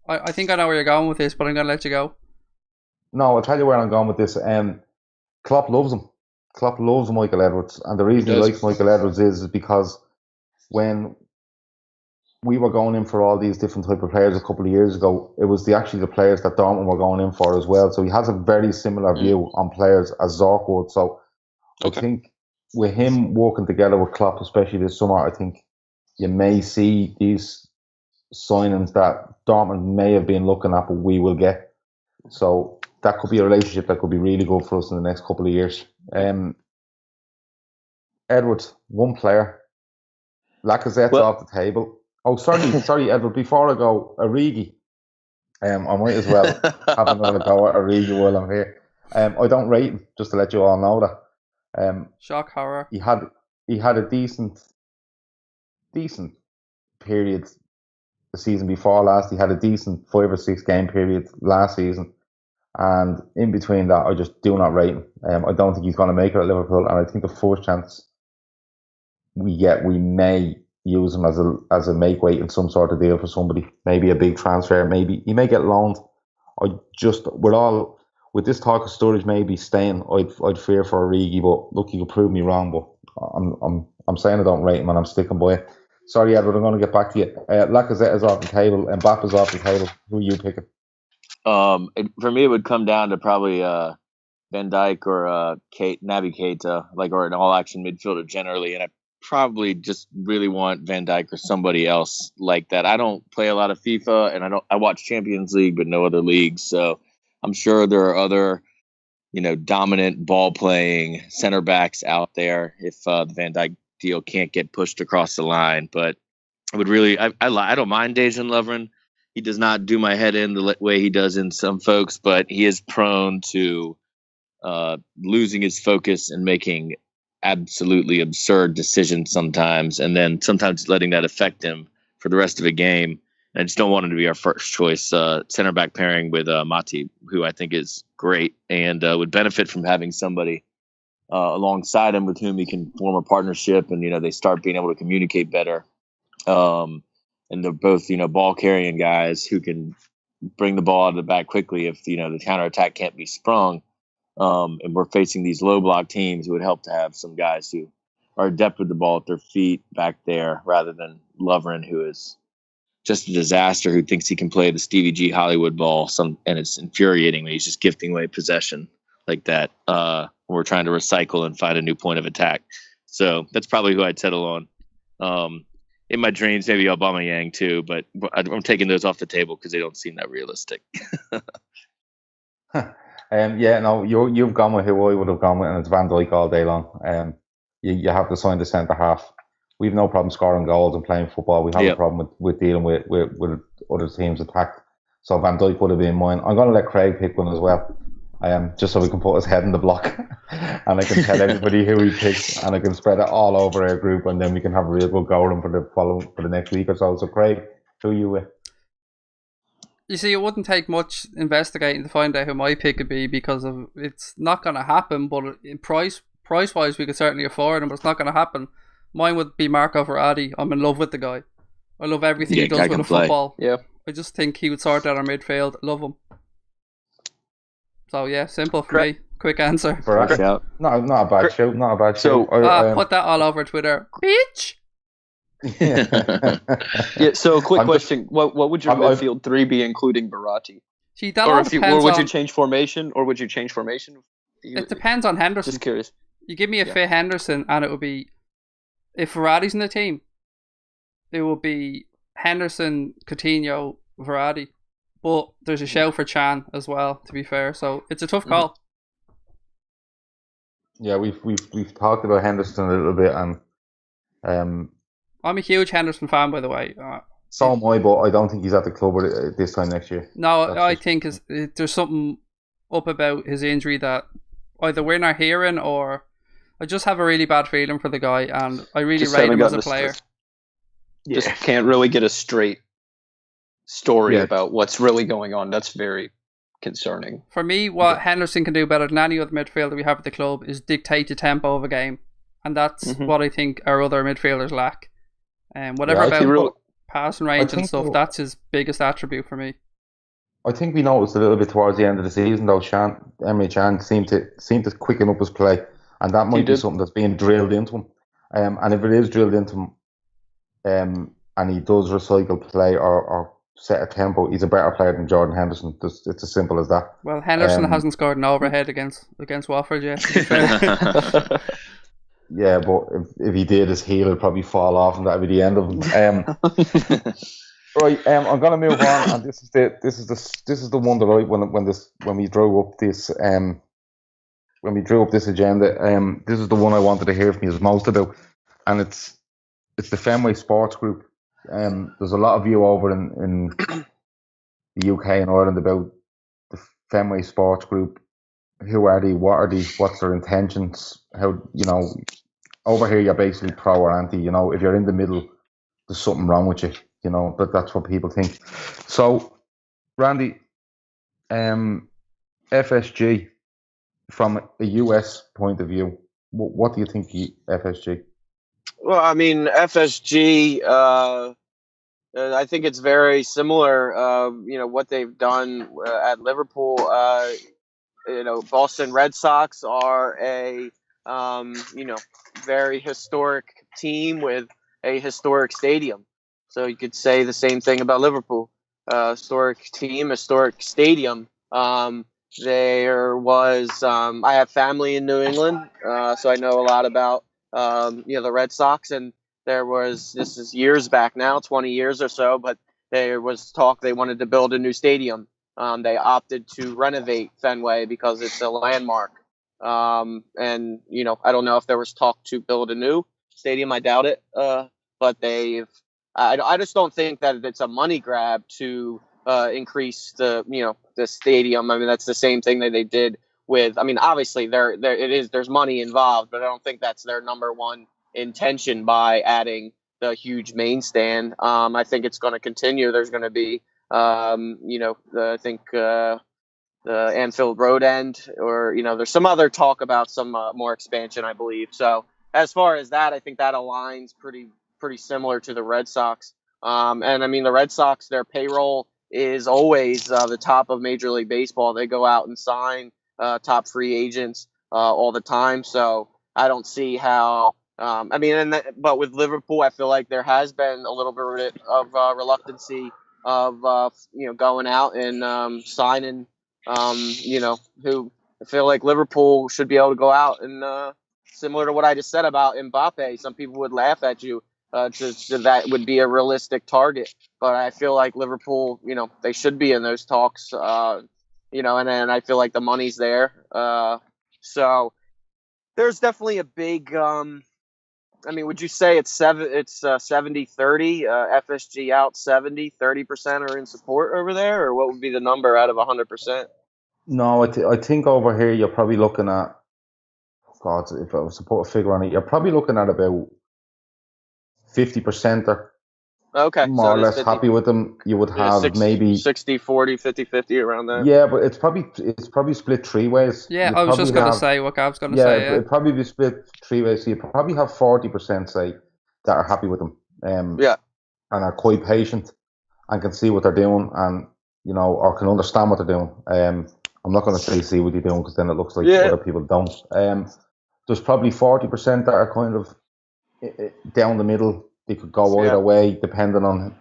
I think I know where you're going with this, but I'm going to let you go. No, I'll tell you where I'm going with this. Klopp loves him. Klopp loves Michael Edwards, and the reason he likes Michael Edwards is because when we were going in for all these different type of players a couple of years ago, it was actually the players that Dortmund were going in for as well. So he has a very similar view on players as Zorc would. So I think with him working together with Klopp, especially this summer, I think you may see these signings that Dortmund may have been looking at, but we will get. So that could be a relationship that could be really good for us in the next couple of years. Edward, one player. Lacazette's off the table. Oh, sorry, Edward. Before I go, Origi. I might as well have another go at Origi while I'm here. I don't rate him, just to let you all know that. Shock horror. He had a decent period the season before last. He had a decent 5 or 6 game period last season, and in between that, I just do not rate him. I don't think he's going to make it at Liverpool, and I think the first chance we get, we may use him as a make weight in some sort of deal for somebody, maybe a big transfer, maybe he may get loaned. With this talk of Sturridge maybe staying, I'd fear for Origi, but look, you could prove me wrong, but I'm saying I don't rate him and I'm sticking by it. Sorry, Edward, I'm going to get back to you. Lacazette is off the table, Mbappe's off the table. Who are you picking? For me, it would come down to probably Van Dijk or Naby Keita, or an all-action midfielder generally, and I probably just really want Van Dijk or somebody else like that. I don't play a lot of FIFA, and I watch Champions League, but no other leagues. So I'm sure there are other, dominant ball-playing center backs out there if the Van Dijk deal can't get pushed across the line. But I would really, I don't mind Dejan Lovren. He does not do my head in the way he does in some folks, but he is prone to losing his focus and making absolutely absurd decisions sometimes, and then sometimes letting that affect him for the rest of the game. And I just don't want him to be our first choice center back pairing with Mati, who I think is great and would benefit from having somebody alongside him with whom he can form a partnership, and they start being able to communicate better. And they're both ball carrying guys who can bring the ball out of the back quickly if the counterattack can't be sprung. And we're facing these low block teams. It would help to have some guys who are adept with the ball at their feet back there, rather than Lovren, who is just a disaster, who thinks he can play the Stevie G Hollywood ball. And it's infuriating when he's just gifting away possession like that. We're trying to recycle and find a new point of attack. So that's probably who I'd settle on. In my dreams, maybe Aubameyang too, but I'm taking those off the table because they don't seem that realistic. You've gone with who I would have gone with, and it's Van Dijk all day long. You have to sign the centre half. We've no problem scoring goals and playing football. We have a problem with dealing with other teams' attack. So Van Dijk would have been mine. I'm going to let Craig pick one as well, just so we can put his head in the block, and I can tell everybody who he picks, and I can spread it all over our group, and then we can have a real good go at him for the next week or so. So Craig, who are you with? You see, it wouldn't take much investigating to find out who my pick would be, because it's not going to happen, but in price-wise, we could certainly afford him, but it's not going to happen. Mine would be Marco Verratti. I'm in love with the guy. I love everything he does with the football. Yeah. I just think he would sort out our midfield. Love him. So, yeah, simple for me. Quick answer. No, not a bad show. Not a bad show. So, put that all over Twitter. Bitch! Yeah. So, quick question: What would your midfield three be, including Verratti? See, would you change formation? It depends on Henderson. Just curious. You give me a fit Henderson, and it would be, if Verratti's in the team, it would be Henderson, Coutinho, Verratti. But there's a shout for Chan as well, to be fair. So it's a tough call. Yeah, we've talked about Henderson a little bit, and I'm a huge Henderson fan, by the way. So am I, but I don't think he's at the club this time next year. No, I think there's something up about his injury that either we're not hearing, or I just have a really bad feeling for the guy, and I really rate him as a player. Just can't really get a straight story about what's really going on. That's very concerning. For me, what Henderson can do better than any other midfielder we have at the club is dictate the tempo of a game, and that's what I think our other midfielders lack. Whatever about passing range and stuff, that's his biggest attribute for me. I think we noticed a little bit towards the end of the season, though. Emre Can seemed to quicken up his play, and that might be something that's being drilled into him. And if it is drilled into him, and he does recycle play or set a tempo, he's a better player than Jordan Henderson. It's as simple as that. Well, Henderson hasn't scored an overhead against Watford yet. Yeah, but if he did, his heel would probably fall off, and that'd be the end of him. Right, I'm gonna move on, and this is the one that when we drew up this agenda, this is the one I wanted to hear from you most about, and it's the Fenway Sports Group. There's a lot of you over in the UK and Ireland about the Fenway Sports Group. Who are they? What are they? What's their intentions? How, over here you're basically pro or anti. If you're in the middle, there's something wrong with you. But that's what people think. So, Randy, FSG, from a US point of view, what do you think of FSG? Well, I mean, FSG, I think it's very similar, what they've done at Liverpool. Boston Red Sox are a, very historic team with a historic stadium. So you could say the same thing about Liverpool. Historic team, historic stadium. There was, I have family in New England, so I know a lot about, the Red Sox. And this is years back now, 20 years or so, but there was talk they wanted to build a new stadium. They opted to renovate Fenway because it's a landmark. And, I don't know if there was talk to build a new stadium. I doubt it. But I just don't think that it's a money grab to increase the stadium. I mean, that's the same thing that they did with, I mean, obviously there's money involved, but I don't think that's their number one intention by adding the huge main stand. I think it's going to continue. There's going to be, I think the Anfield Road end, or, there's some other talk about some more expansion, I believe. So as far as that, I think that aligns pretty similar to the Red Sox. And I mean, the Red Sox, their payroll is always the top of Major League Baseball. They go out and sign top free agents all the time. So I don't see how. But with Liverpool, I feel like there has been a little bit of reluctancy of going out and signing. Who I feel like Liverpool should be able to go out and similar to what I just said about Mbappe. Some people would laugh at you. That would be a realistic target, but I feel like Liverpool, they should be in those talks. And then I feel like the money's there. So there's definitely a big. Would you say it's 70-30, FSG out 30% are in support over there, or what would be the number out of 100%? No, I think over here you're probably looking at, God, if I was to put a figure on it, you're probably looking at about 50% are more or less 50. Happy with them. You would have maybe 60-40, 50-50 around that. Yeah, but it's probably split three ways. Yeah, I was just going to say what Gab's going to say. Yeah, it'd probably be split three ways. So you probably have 40% say that are happy with them. And are quite patient and can see what they're doing, and or can understand what they're doing. I'm not going to say see what you're doing, because then it looks like other people don't. There's probably 40% that are kind of down the middle. They could go either way, depending on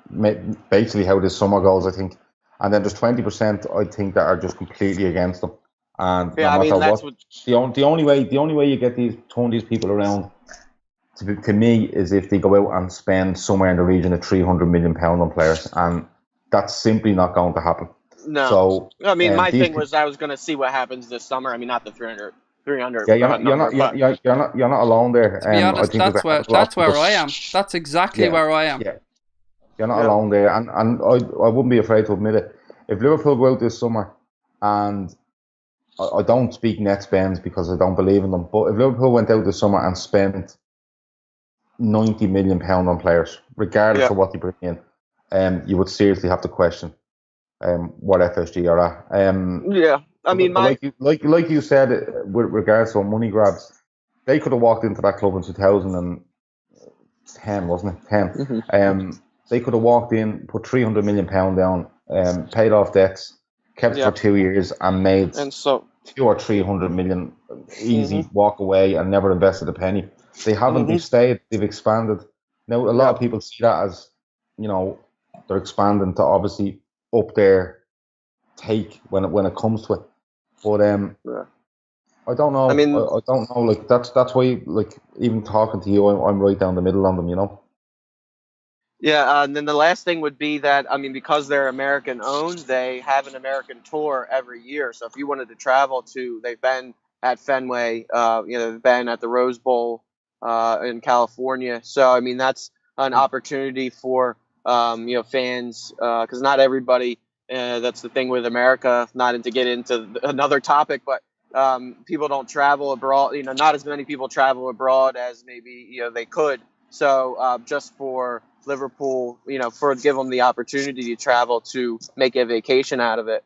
basically how this summer goes, I think. And then there's 20%, I think, that are just completely against them. And no matter what, the only way you get turn these people around, to me, is if they go out and spend somewhere in the region of £300 million on players, and that's simply not going to happen. No. So my thing was I was going to see what happens this summer. I mean, not the 300. Yeah, you're not alone there. To be honest, that's where I am. That's exactly where I am. Yeah, you're not alone there, and I wouldn't be afraid to admit it. If Liverpool go out this summer, and I don't speak net spends because I don't believe in them, but if Liverpool went out this summer and spent £90 million on players, regardless of what they bring in, you would seriously have to question what FSG are at. I mean, like you said, with regards to money grabs, they could have walked into that club in 2010, wasn't it? 10. Mm-hmm. They could have walked in, put £300 million down, paid off debts, kept it for 2 years, and made 200 or 300 million easy, walk away, and never invested a penny. They haven't. They've stayed. They've expanded. Now, a lot of people see that as, they're expanding to obviously up their take when it comes to it. But I don't know. I mean, I don't know. Like that's why, like, even talking to you, I'm right down the middle on them. You know. yeah, and then the last thing would be that, I mean, because they're American owned, they have an American tour every year. So if you wanted to travel to, they've been at Fenway, they've been at the Rose Bowl in California. So I mean, that's an opportunity for fans, because not everybody. That's the thing with America. Not to get into another topic, but people don't travel abroad. Not as many people travel abroad as maybe they could. So just for Liverpool, for give them the opportunity to travel to make a vacation out of it,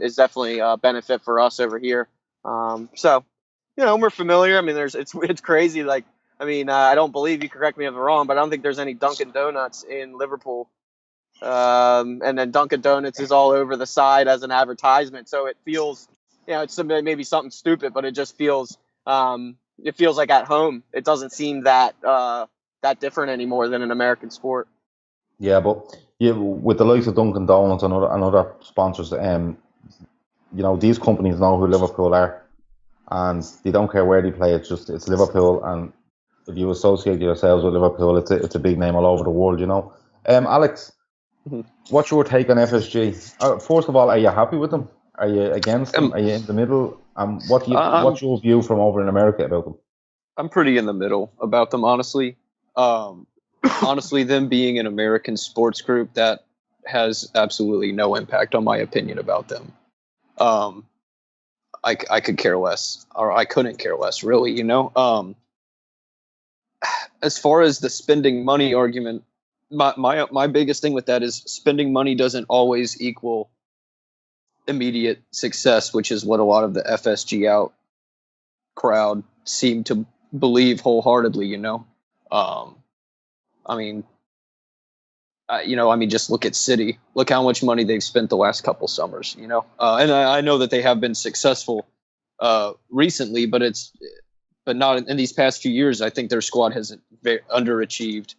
is definitely a benefit for us over here. So we're familiar. I mean, it's crazy. Like, I mean, I don't believe, you correct me if I'm wrong, but I don't think there's any Dunkin' Donuts in Liverpool. And then Dunkin' Donuts is all over the side as an advertisement. So it feels, it's maybe something stupid, but it just feels, it feels like at home. It doesn't seem that different anymore than an American sport. Yeah, but with the likes of Dunkin' Donuts and other sponsors, these companies know who Liverpool are, and they don't care where they play. It's Liverpool, and if you associate yourselves with Liverpool, it's a big name all over the world. Alex, what's your take on FSG? First of all, are you happy with them? Are you against them? Are you in the middle? What's your view from over in America about them? I'm pretty in the middle about them, honestly. Honestly, them being an American sports group, that has absolutely no impact on my opinion about them. I could care less, or I couldn't care less, really. As far as the spending money argument, my biggest thing with that is spending money doesn't always equal immediate success, which is what a lot of the FSG out crowd seem to believe wholeheartedly. Just look at City. Look how much money they've spent the last couple summers. And I know that they have been successful recently, but not in these past few years. I think their squad has underachieved.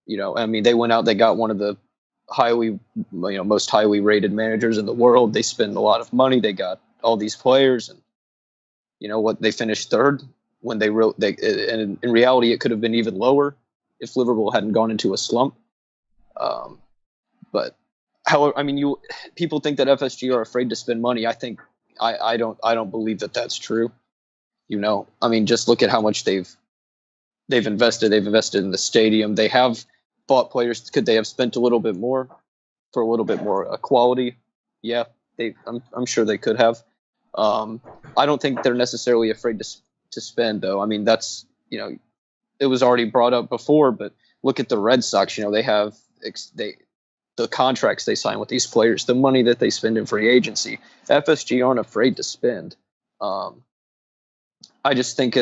They went out, they got one of the most highly rated managers in the world. They spend a lot of money. They got all these players, and they finished third when and in reality, it could have been even lower if Liverpool hadn't gone into a slump. But however, people think that FSG are afraid to spend money. I think I don't believe that that's true. Just look at how much they've invested. They've invested in the stadium. They have bought players. Could they have spent a little bit more for a little bit more quality? Yeah, I'm sure they could have. I don't think they're necessarily afraid to spend, though. That's it was already brought up before, but look at the Red Sox. They have the contracts they sign with these players, the money that they spend in free agency. FSG aren't afraid to spend. I just think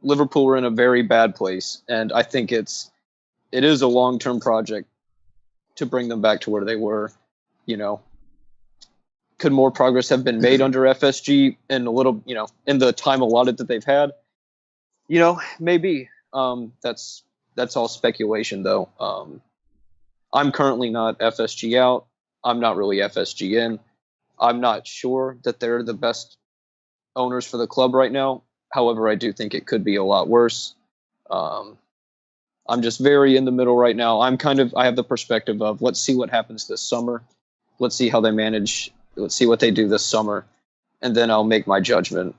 Liverpool are in a very bad place, and I think it is a long-term project to bring them back to where they were. Could more progress have been made under FSG in in the time allotted that they've had? Maybe. That's all speculation, though. I'm currently not FSG out. I'm not really FSG in. I'm not sure that they're the best owners for the club right now. However, I do think it could be a lot worse. I'm just very in the middle right now. I have the perspective of, let's see what happens this summer. Let's see how they manage. Let's see what they do this summer. And then I'll make my judgment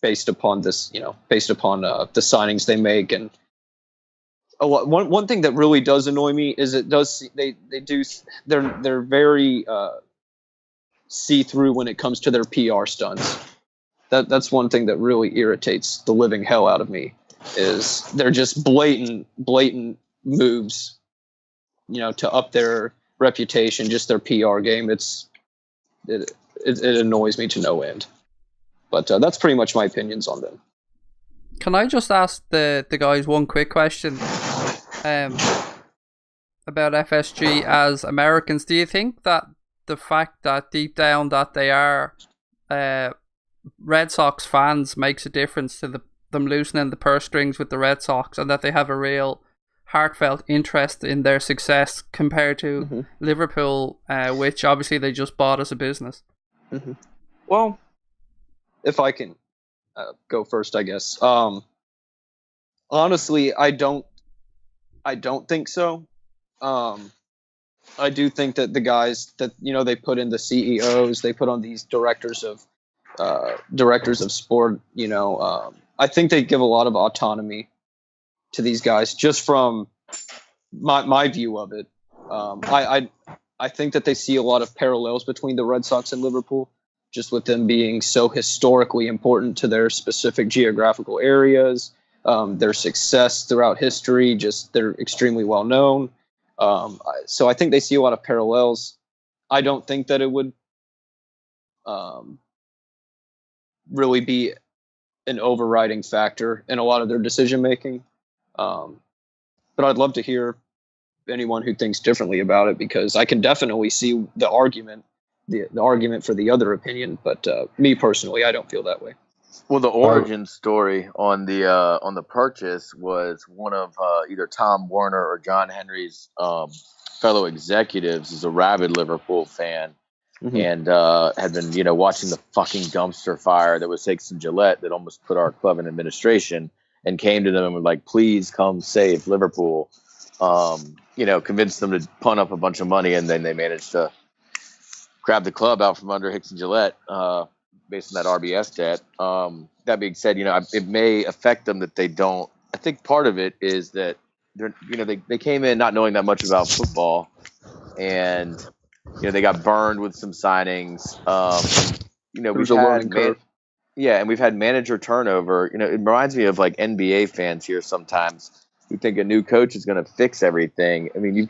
based upon the signings they make. And one thing that really does annoy me is they're very see-through when it comes to their PR stunts. That's one thing that really irritates the living hell out of me, is they're just blatant moves, to up their reputation, just their PR game. It annoys me to no end. But that's pretty much my opinions on them. Can I just ask the guys one quick question about FSG as Americans? Do you think that the fact that deep down that they are Red Sox fans makes a difference to them loosening the purse strings with the Red Sox, and that they have a real heartfelt interest in their success compared to Liverpool, which obviously they just bought as a business? Well, if I can go first, I guess. Honestly, I don't think so. I do think that the guys that they put in, the CEOs, they put on these directors of sport. I think they give a lot of autonomy to these guys, just from my view of it. I think that they see a lot of parallels between the Red Sox and Liverpool, just with them being so historically important to their specific geographical areas, their success throughout history, just they're extremely well known. So I think they see a lot of parallels. I don't think that it would really be an overriding factor in a lot of their decision making. But I'd love to hear anyone who thinks differently about it, because I can definitely see the argument for the other opinion. But me personally, I don't feel that way. Well, the origin story on the purchase was one of either Tom Werner or John Henry's fellow executives is a rabid Liverpool fan, and had been watching the fucking dumpster fire that was Hicks and Gillette that almost put our club in administration, and came to them and was like, "Please come save Liverpool." Convinced them to punt up a bunch of money, and then they managed to grab the club out from under Hicks and Gillette, based on that RBS debt. That being said, it may affect them that they don't. I think part of it is that they came in not knowing that much about football, and they got burned with some signings. We've had manager turnover. It reminds me of like NBA fans here sometimes who think a new coach is going to fix everything. I mean,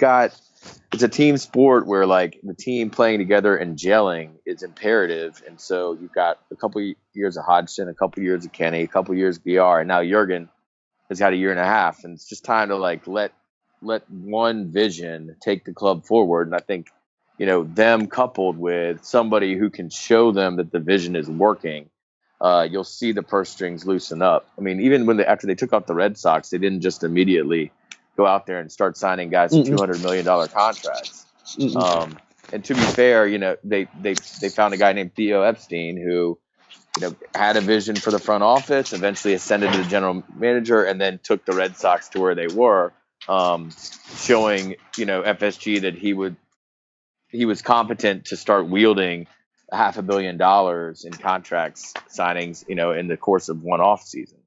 it's a team sport where like the team playing together and gelling is imperative. And so you've got a couple years of Hodgson, a couple years of Kenny, a couple years of BR, and now Jurgen has got a year and a half. And it's just time to like let one vision take the club forward. And I think, them coupled with somebody who can show them that the vision is working, you'll see the purse strings loosen up. I mean, even after they took off the Red Sox, they didn't just immediately go out there and start signing guys to $200 million contracts. And to be fair, they found a guy named Theo Epstein who, had a vision for the front office, eventually ascended to the general manager, and then took the Red Sox to where they were, showing, FSG that he was competent to start wielding $500 million in contracts signings, in the course of one off season.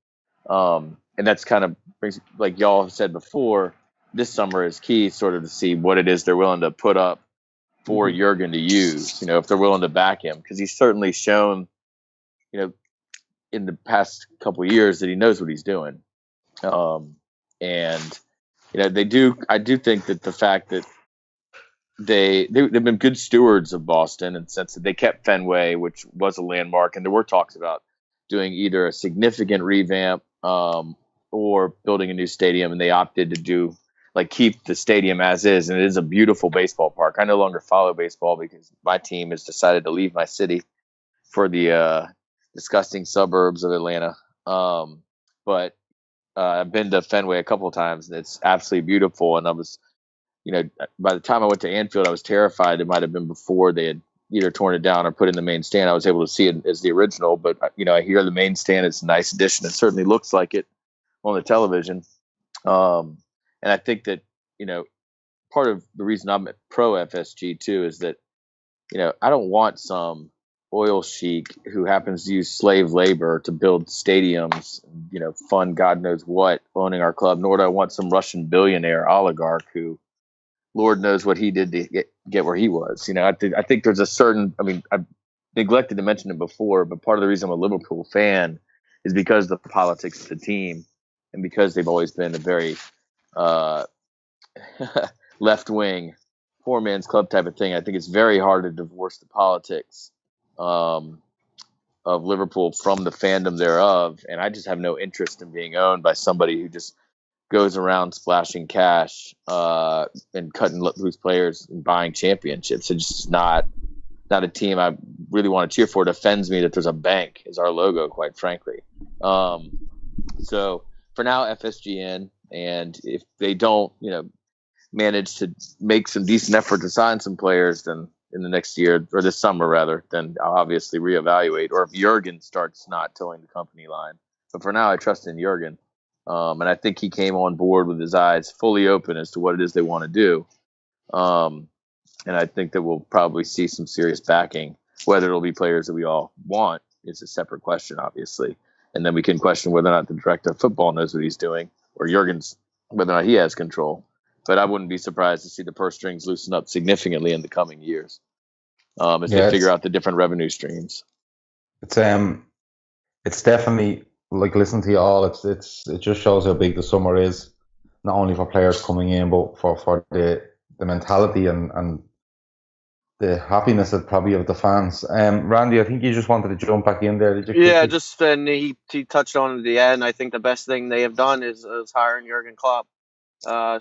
And that's kind of brings, like y'all have said before, this summer is key sort of to see what it is they're willing to put up for Jurgen to use, if they're willing to back him, because he's certainly shown, in the past couple of years that he knows what he's doing. And I do think that the fact that they've been good stewards of Boston in the sense that they kept Fenway, which was a landmark, and there were talks about doing either a significant revamp or building a new stadium, and they opted to keep the stadium as is, and it is a beautiful baseball park. I no longer follow baseball because my team has decided to leave my city for the disgusting suburbs of Atlanta. But I've been to Fenway a couple of times, and it's absolutely beautiful. And I was, by the time I went to Anfield, I was terrified. It might have been before they had either torn it down or put in the main stand. I was able to see it as the original, but I hear the main stand is a nice addition. It certainly looks like it on the television. And I think that, part of the reason I'm pro FSG too is that, I don't want some oil sheik who happens to use slave labor to build stadiums, fund God knows what, owning our club, nor do I want some Russian billionaire oligarch who, Lord knows what he did to get where he was. I think there's a certain, I've neglected to mention it before, but part of the reason I'm a Liverpool fan is because of the politics of the team, and because they've always been a very left-wing, poor man's club type of thing. I think it's very hard to divorce the politics of Liverpool from the fandom thereof, and I just have no interest in being owned by somebody who just goes around splashing cash and cutting loose players and buying championships. It's just not a team I really want to cheer for. It offends me that there's a bank as our logo, quite frankly. So for now, FSGN, and if they don't, manage to make some decent effort to sign some players, then in the next year, or this summer rather, then I'll obviously reevaluate. Or if Jurgen starts not towing the company line. But for now, I trust in Jurgen. And I think he came on board with his eyes fully open as to what it is they want to do. And I think that we'll probably see some serious backing. Whether it'll be players that we all want is a separate question, obviously. And then we can question whether or not the director of football knows what he's doing, or Jurgen's, whether or not he has control. But I wouldn't be surprised to see the purse strings loosen up significantly in the coming years as they figure out the different revenue streams. It's definitely, like, listening to you all, it just shows how big the summer is, not only for players coming in, but for the mentality and the happiness of probably of the fans. Randy, I think you just wanted to jump back in there. Did you? Yeah, just and he touched on it at the end. I think the best thing they have done is hiring Jurgen Klopp.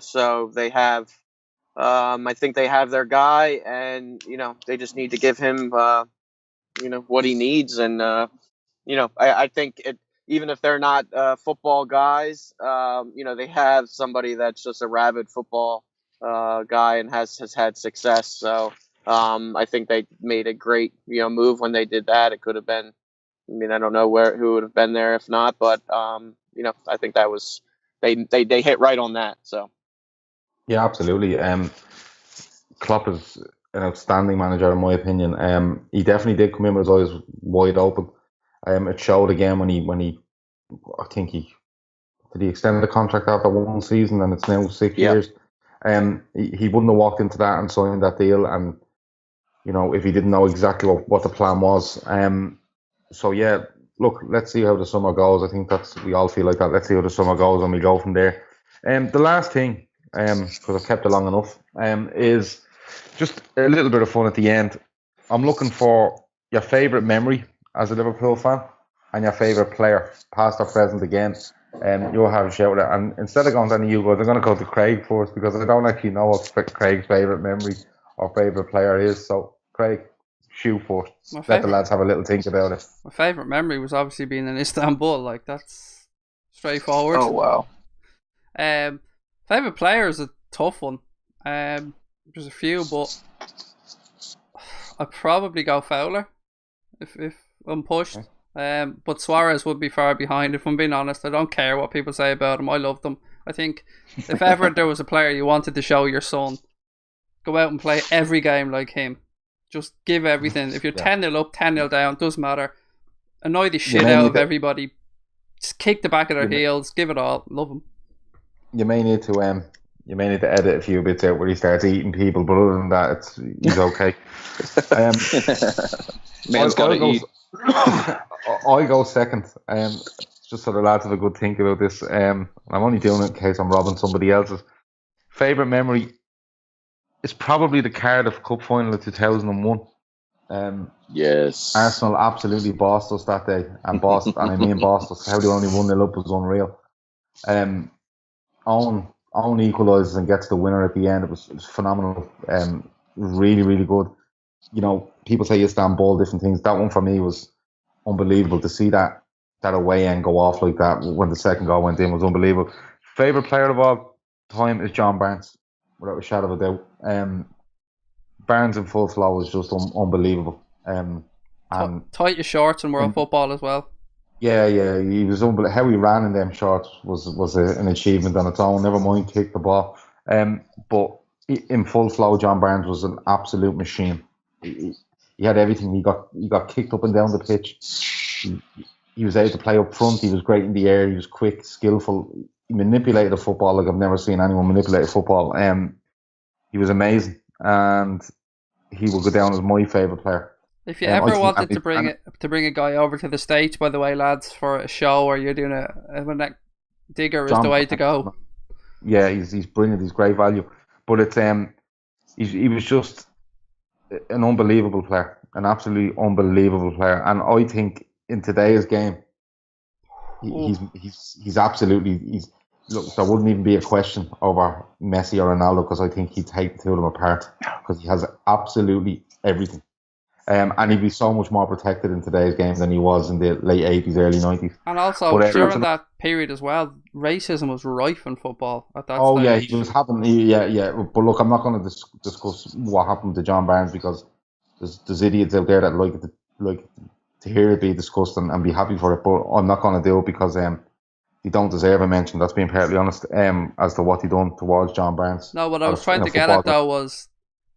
So they have, I think they have their guy, and they just need to give him, what he needs, and I think even if they're not football guys, they have somebody that's just a rabid football guy and has had success. So I think they made a great move when they did that. It could have been, I don't know who would have been there if not, but I think that was they hit right on that. So yeah, absolutely. Klopp is an outstanding manager in my opinion. He definitely did come in with his eyes wide open. It showed again when he I think he extended the contract after one season, and it's now 6 years. He wouldn't have walked into that and signed that deal, and if he didn't know exactly what the plan was. So yeah, look, let's see how the summer goes. I think we all feel like that. Let's see how the summer goes, and we go from there. The last thing, because I've kept it long enough, is just a little bit of fun at the end. I'm looking for your favourite memory as a Liverpool fan and your favourite player, past or present again. You'll have a shout out. And instead of going to any of you guys, I'm going to go to Craig first, because I don't actually know what Craig's favourite memory or favourite player is. So, Craig, shoot first. Let the lads have a little think about it. My favourite memory was obviously being in Istanbul. Like, that's straightforward. Oh, wow. Favourite player is a tough one. There's a few, but I'd probably go Fowler if I'm pushed. But Suarez would be far behind, if I'm being honest. I don't care what people say about him. I loved him. I think if ever there was a player you wanted to show your son, go out and play every game like him. Just give everything. If you're 10-0 up, 10-0 down, doesn't matter. Annoy the shit out of everybody. Just kick the back of their heels. Give it all. Love him. You may need to edit a few bits out where he starts eating people, but other than that, he's okay. Man's got to eat. I go second, just so the lads have a good think about this. I'm only doing it in case I'm robbing somebody else's. Favourite memory is probably the Cardiff Cup final of 2001. Yes. Arsenal absolutely bossed us that day, and bossed us. How they only 1-0 up was unreal. Owen equalises and gets the winner at the end. It was phenomenal. Really, really good. People say Istanbul, different things. That one for me was unbelievable. To see that away end go off like that when the second goal went in was unbelievable. Favourite player of all time is John Barnes, without a shadow of a doubt. Barnes in full flow was just unbelievable. And tight as shorts in world football as well. Yeah, he was unbelievable. How he ran in them shorts was an achievement on its own. Never mind kick the ball. But in full flow, John Barnes was an absolute machine. He had everything. He got kicked up and down the pitch. He was able to play up front. He was great in the air. He was quick, skillful. He manipulated the football like I've never seen anyone manipulate football. He was amazing, and he will go down as my favourite player. If you ever wanted to bring a guy over to the States, by the way, lads, for a show or you're doing a Digger is the way to go. Yeah, he's brilliant. He's great value, but it's he was just an unbelievable player, an absolutely unbelievable player. And I think in today's game, he's absolutely look. There wouldn't even be a question over Messi or Ronaldo, because I think he'd take the two of them apart, because he has absolutely everything. And he'd be so much more protected in today's game than he was in the late 80s, early 90s. And also, during that period as well, racism was rife in football at that stage. Oh, yeah, he was having... Yeah. But look, I'm not going to discuss what happened to John Barnes, because there's idiots out there that like to hear it be discussed and be happy for it, but I'm not going to do it because he don't deserve a mention. That's being perfectly honest. As to what he done towards John Barnes. No, what I was trying in a to get football at though was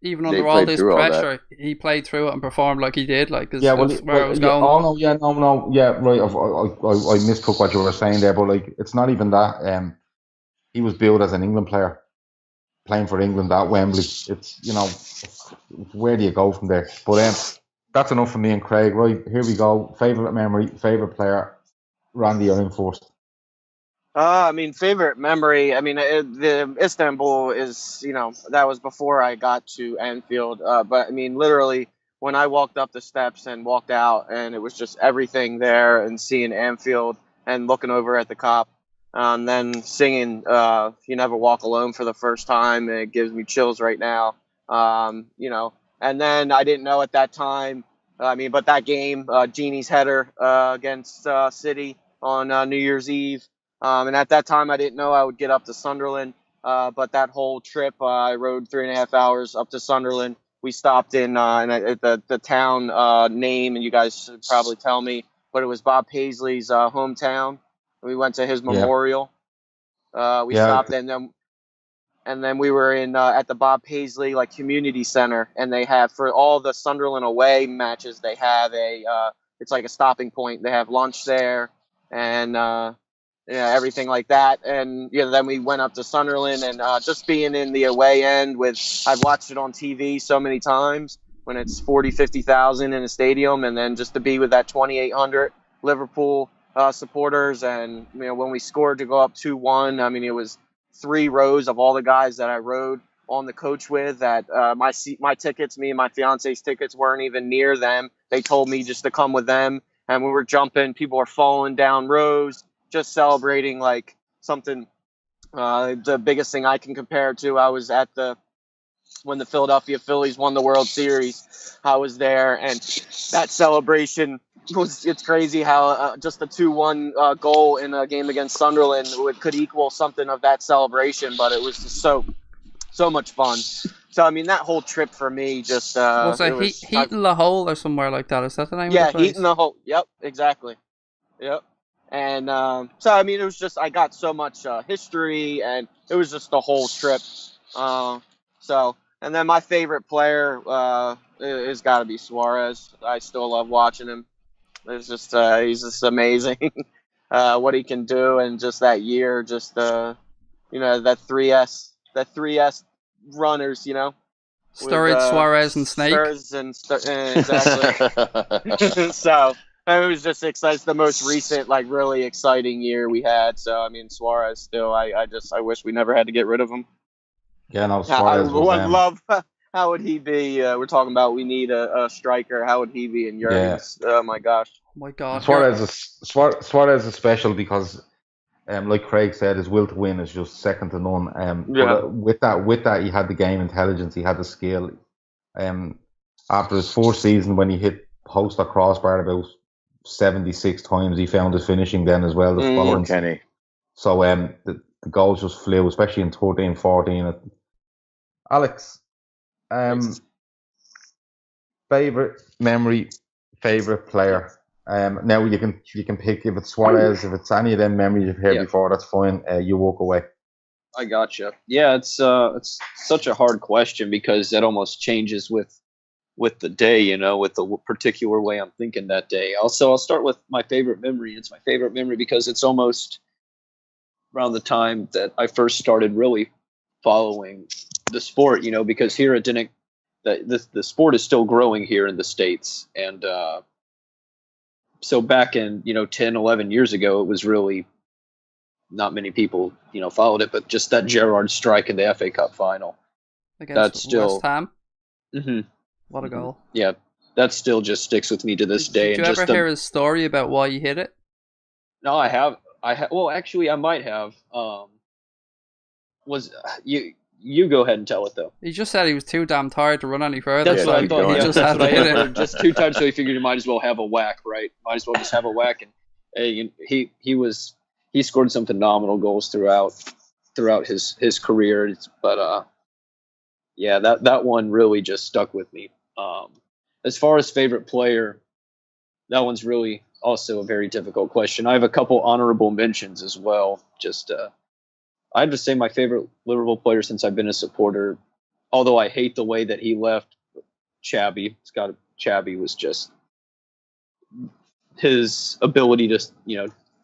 even They under all played this through all that. pressure, he played through it and performed like he did. Like, Yeah, well, is where I was going. oh no, yeah, no, yeah, right. I mistook what you were saying there, but like, it's not even that. He was billed as an England player, playing for England at Wembley. It's where do you go from there? But that's enough for me and Craig. Right, here we go. Favorite memory, favorite player. Randy, you're in first. I mean, favorite memory. I mean, the Istanbul is, that was before I got to Anfield. But I mean, literally, when I walked up the steps and walked out, and it was just everything there, and seeing Anfield and looking over at the cop, and then singing "You Never Walk Alone" for the first time, and it gives me chills right now. And then I didn't know at that time. I mean, but that game, Genie's header against City on New Year's Eve. And at that time, I didn't know I would get up to Sunderland. But that whole trip, I rode 3.5 hours up to Sunderland. We stopped in the town name, and you guys should probably tell me, but it was Bob Paisley's hometown. We went to his memorial. We stopped, and then we were in at the Bob Paisley community center, and they have for all the Sunderland away matches, they have it's like a stopping point. They have lunch there, and everything like that. And then we went up to Sunderland, and just being in the away end I've watched it on TV so many times when it's 40,000-50,000 in a stadium, and then just to be with that 2,800 Liverpool supporters, and when we scored to go up 2-1, I mean, it was 3 rows of all the guys that I rode on the coach with. That my tickets, me and my fiance's tickets, weren't even near them. They told me just to come with them, and we were jumping. People were falling down rows, just celebrating like something. The biggest thing I can compare it to, I was at when the Philadelphia Phillies won the World Series. I was there, and that celebration it's crazy how just a 2-1 goal in a game against Sunderland could equal something of that celebration, but it was just so much fun. So I mean, that whole trip for me just was Heat in the Hole or somewhere like that? Is that the name? Yeah, of the place? Heat in the Hole. Yep, exactly. Yep. And so I mean, it was just I got so much history, and it was just the whole trip. And then my favorite player is got to be Suarez. I still love watching him. It's just he's just amazing what he can do, and just that year, just that 3S runners, Sturridge, with, Suarez, and Snake. Exactly. So it was just exciting. The most recent, really exciting year we had. So I mean, Suarez still. I wish we never had to get rid of him. Yeah, no, Suarez love. How would he be? We're talking about we need a striker. How would he be in Jurgen's? Yeah. Oh my gosh. Oh my God. Suarez is special because, like Craig said, his will to win is just second to none. But with that, he had the game intelligence. He had the skill. After his 4th season, when he hit post or crossbar about 76 times, he found his finishing then as well. Kenny. So the goals just flew, especially in 13, 14. Alex, favorite memory, favorite player. Now you can pick if it's Suarez, if it's any of them memories you've heard before. That's fine. You walk away. I gotcha. Yeah, it's such a hard question because that almost changes with the day, with the particular way I'm thinking that day. Also, I'll start with my favorite memory. It's my favorite memory because it's almost around the time that I first started really following the sport, because here it didn't. The sport is still growing here in the States, and so back in 10, 11 years ago, it was really not many people followed it, but just that Gerrard strike in the FA Cup final against West Ham. Mm-hmm. What a goal! Yeah, that still just sticks with me to this day. Did you ever hear his story about why he hit it? No, I have. Well, actually, I might have. Was you go ahead and tell it though. He just said he was too damn tired to run any further. That's what I thought. He just had to hit it. Just too tired, so he figured he might as well have a whack, right? Might as well just have a whack. And he scored some phenomenal goals throughout his career. But that one really just stuck with me. as far as favorite player, that one's really also a very difficult question. I have a couple honorable mentions as well. Just I have to say my favorite Liverpool player since I've been a supporter, although I hate the way that he left, Xavi was just his ability to,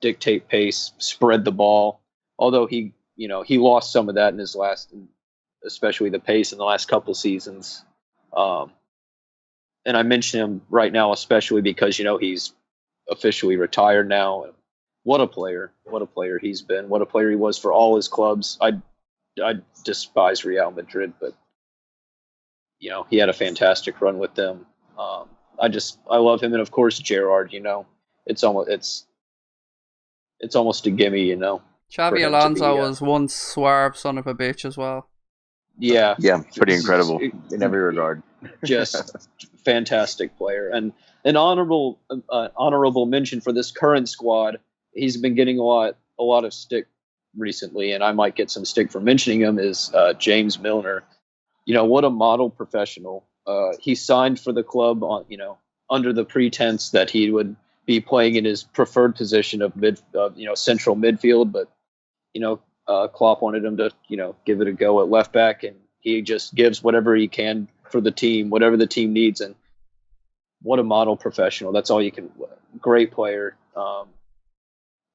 dictate pace, spread the ball. Although he lost some of that in his last, especially the pace in the last couple seasons. And I mention him right now, especially because, he's officially retired now. What a player he's been. What a player he was for all his clubs. I despise Real Madrid, but, he had a fantastic run with them. I love him. And of course, Gerrard, it's almost a gimme, Xavi Alonso was one suave son of a bitch as well. Yeah. Yeah, pretty incredible in every regard. Just fantastic player. And an honorable mention for this current squad. He's been getting a lot of stick recently, and I might get some stick for mentioning him, is James Milner. What a model professional. He signed for the club on, under the pretense that he would be playing in his preferred position of central midfield, but Klopp wanted him to give it a go at left back, and he just gives whatever he can for the team, whatever the team needs. And what a model professional. That's all you can. Great player.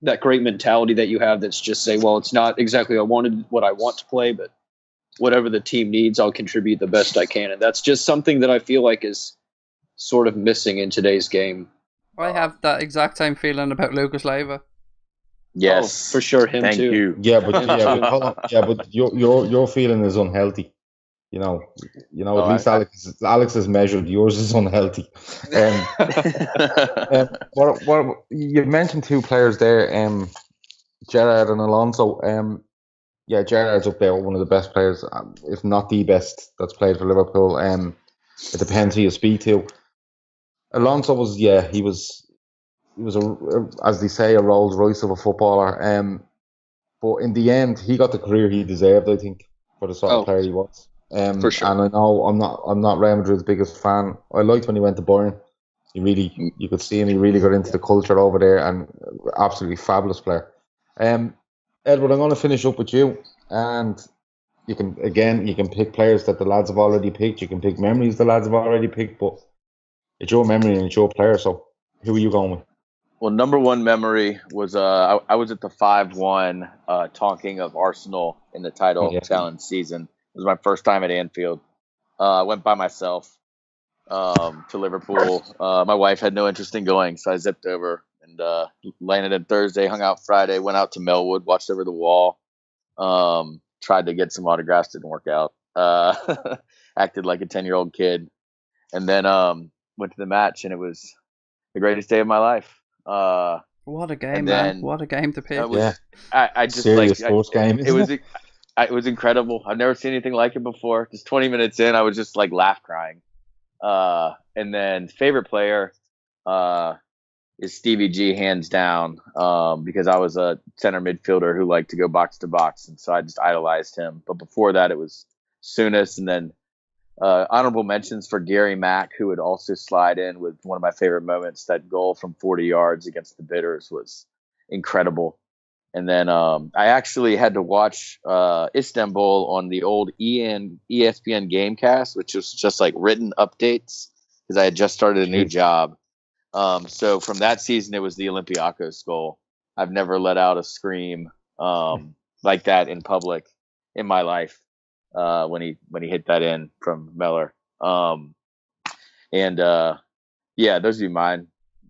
That great mentality that you have, that's just say, well, it's not exactly what I want to play, but whatever the team needs, I'll contribute the best I can. And that's just something that I feel like is sort of missing in today's game. I have that exact same feeling about Lucas Leiva. Yes, for sure. Him Thank too. you. Yeah, but hold on. Yeah, but your feeling is unhealthy. At least Alex is measured. Yours is unhealthy. What you mentioned two players there, Gerrard and Alonso. Gerrard's up there, one of the best players, if not the best, that's played for Liverpool. It depends who you speak to. Alonso was as they say, a Rolls Royce of a footballer. But in the end, he got the career he deserved, I think, for the sort of player he was. For sure. And I know I'm not Real Madrid's biggest fan. I liked when he went to Bayern. You could see him. He really got into the culture over there, and absolutely fabulous player. Edward, I'm going to finish up with you, and you can pick players that the lads have already picked. You can pick memories the lads have already picked, but it's your memory and it's your player. So who are you going with? Well, number one memory was I was at the 5-1 talking of Arsenal in the title challenge season. It was my first time at Anfield. I went by myself to Liverpool. My wife had no interest in going, so I zipped over and landed in Thursday, hung out Friday, went out to Melwood, watched over the wall, tried to get some autographs, didn't work out. Acted like a 10-year-old kid. And then went to the match, and it was the greatest day of my life. What a game, man. What a game to pick. I just serious sports game. It was incredible. I've never seen anything like it before. Just 20 minutes in, I was just like laugh crying. And then favorite player is Stevie G, hands down, because I was a center midfielder who liked to go box to box, and so I just idolized him. But before that, it was Souness, and then honorable mentions for Gary Mack, who would also slide in with one of my favorite moments. That goal from 40 yards against the Bitters was incredible. And then I actually had to watch Istanbul on the old ESPN Gamecast, which was just like written updates because I had just started a new job. So from that season, it was the Olympiacos goal. I've never let out a scream like that in public in my life when he hit that in from Meller. Those would be mine.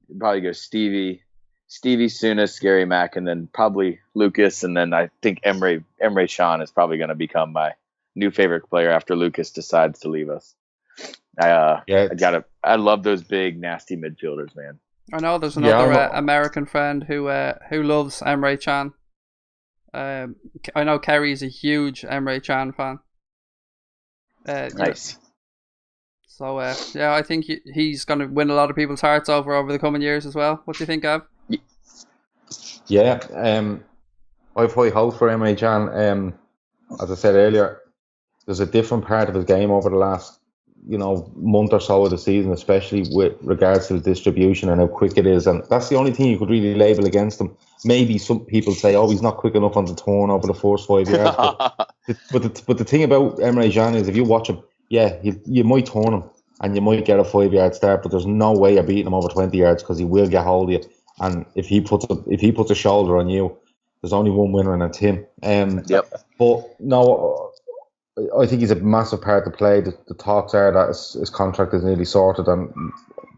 It'd probably go Stevie, Souness, Gary Mack, and then probably Lucas, and then I think Emre Can is probably going to become my new favorite player after Lucas decides to leave us. I love those big nasty midfielders, man. I know there's another American friend who loves Emre Can. I know Kerry's a huge Emre Can fan. Nice. So I think he's going to win a lot of people's hearts over the coming years as well. What do you think, Gav? Yeah, I've high hopes for Emre Can. As I said earlier, there's a different part of his game over the last month or so of the season, especially with regards to the distribution and how quick it is. And that's the only thing you could really label against him. Maybe some people say, oh, he's not quick enough on the turn over the first 5 yards. But the thing about Emre Can is if you watch him, you might turn him and you might get a 5 yard start, but there's no way you're beating him over 20 yards because he will get hold of you. And if he puts a shoulder on you, there's only one winner and it's him. But no, I think he's a massive part to play. The talks are that his contract is nearly sorted, and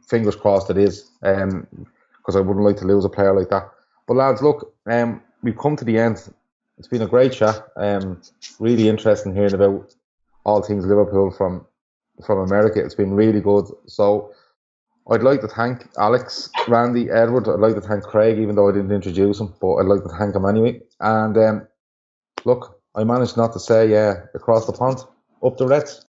fingers crossed it is, because I wouldn't like to lose a player like that. But lads, look, we've come to the end. It's been a great chat. Really interesting hearing about all things Liverpool from America. It's been really good. So I'd like to thank Alex, Randy, Edward. I'd like to thank Craig, even though I didn't introduce him, but I'd like to thank him anyway. And look, I managed not to say across the pond, up the Reds.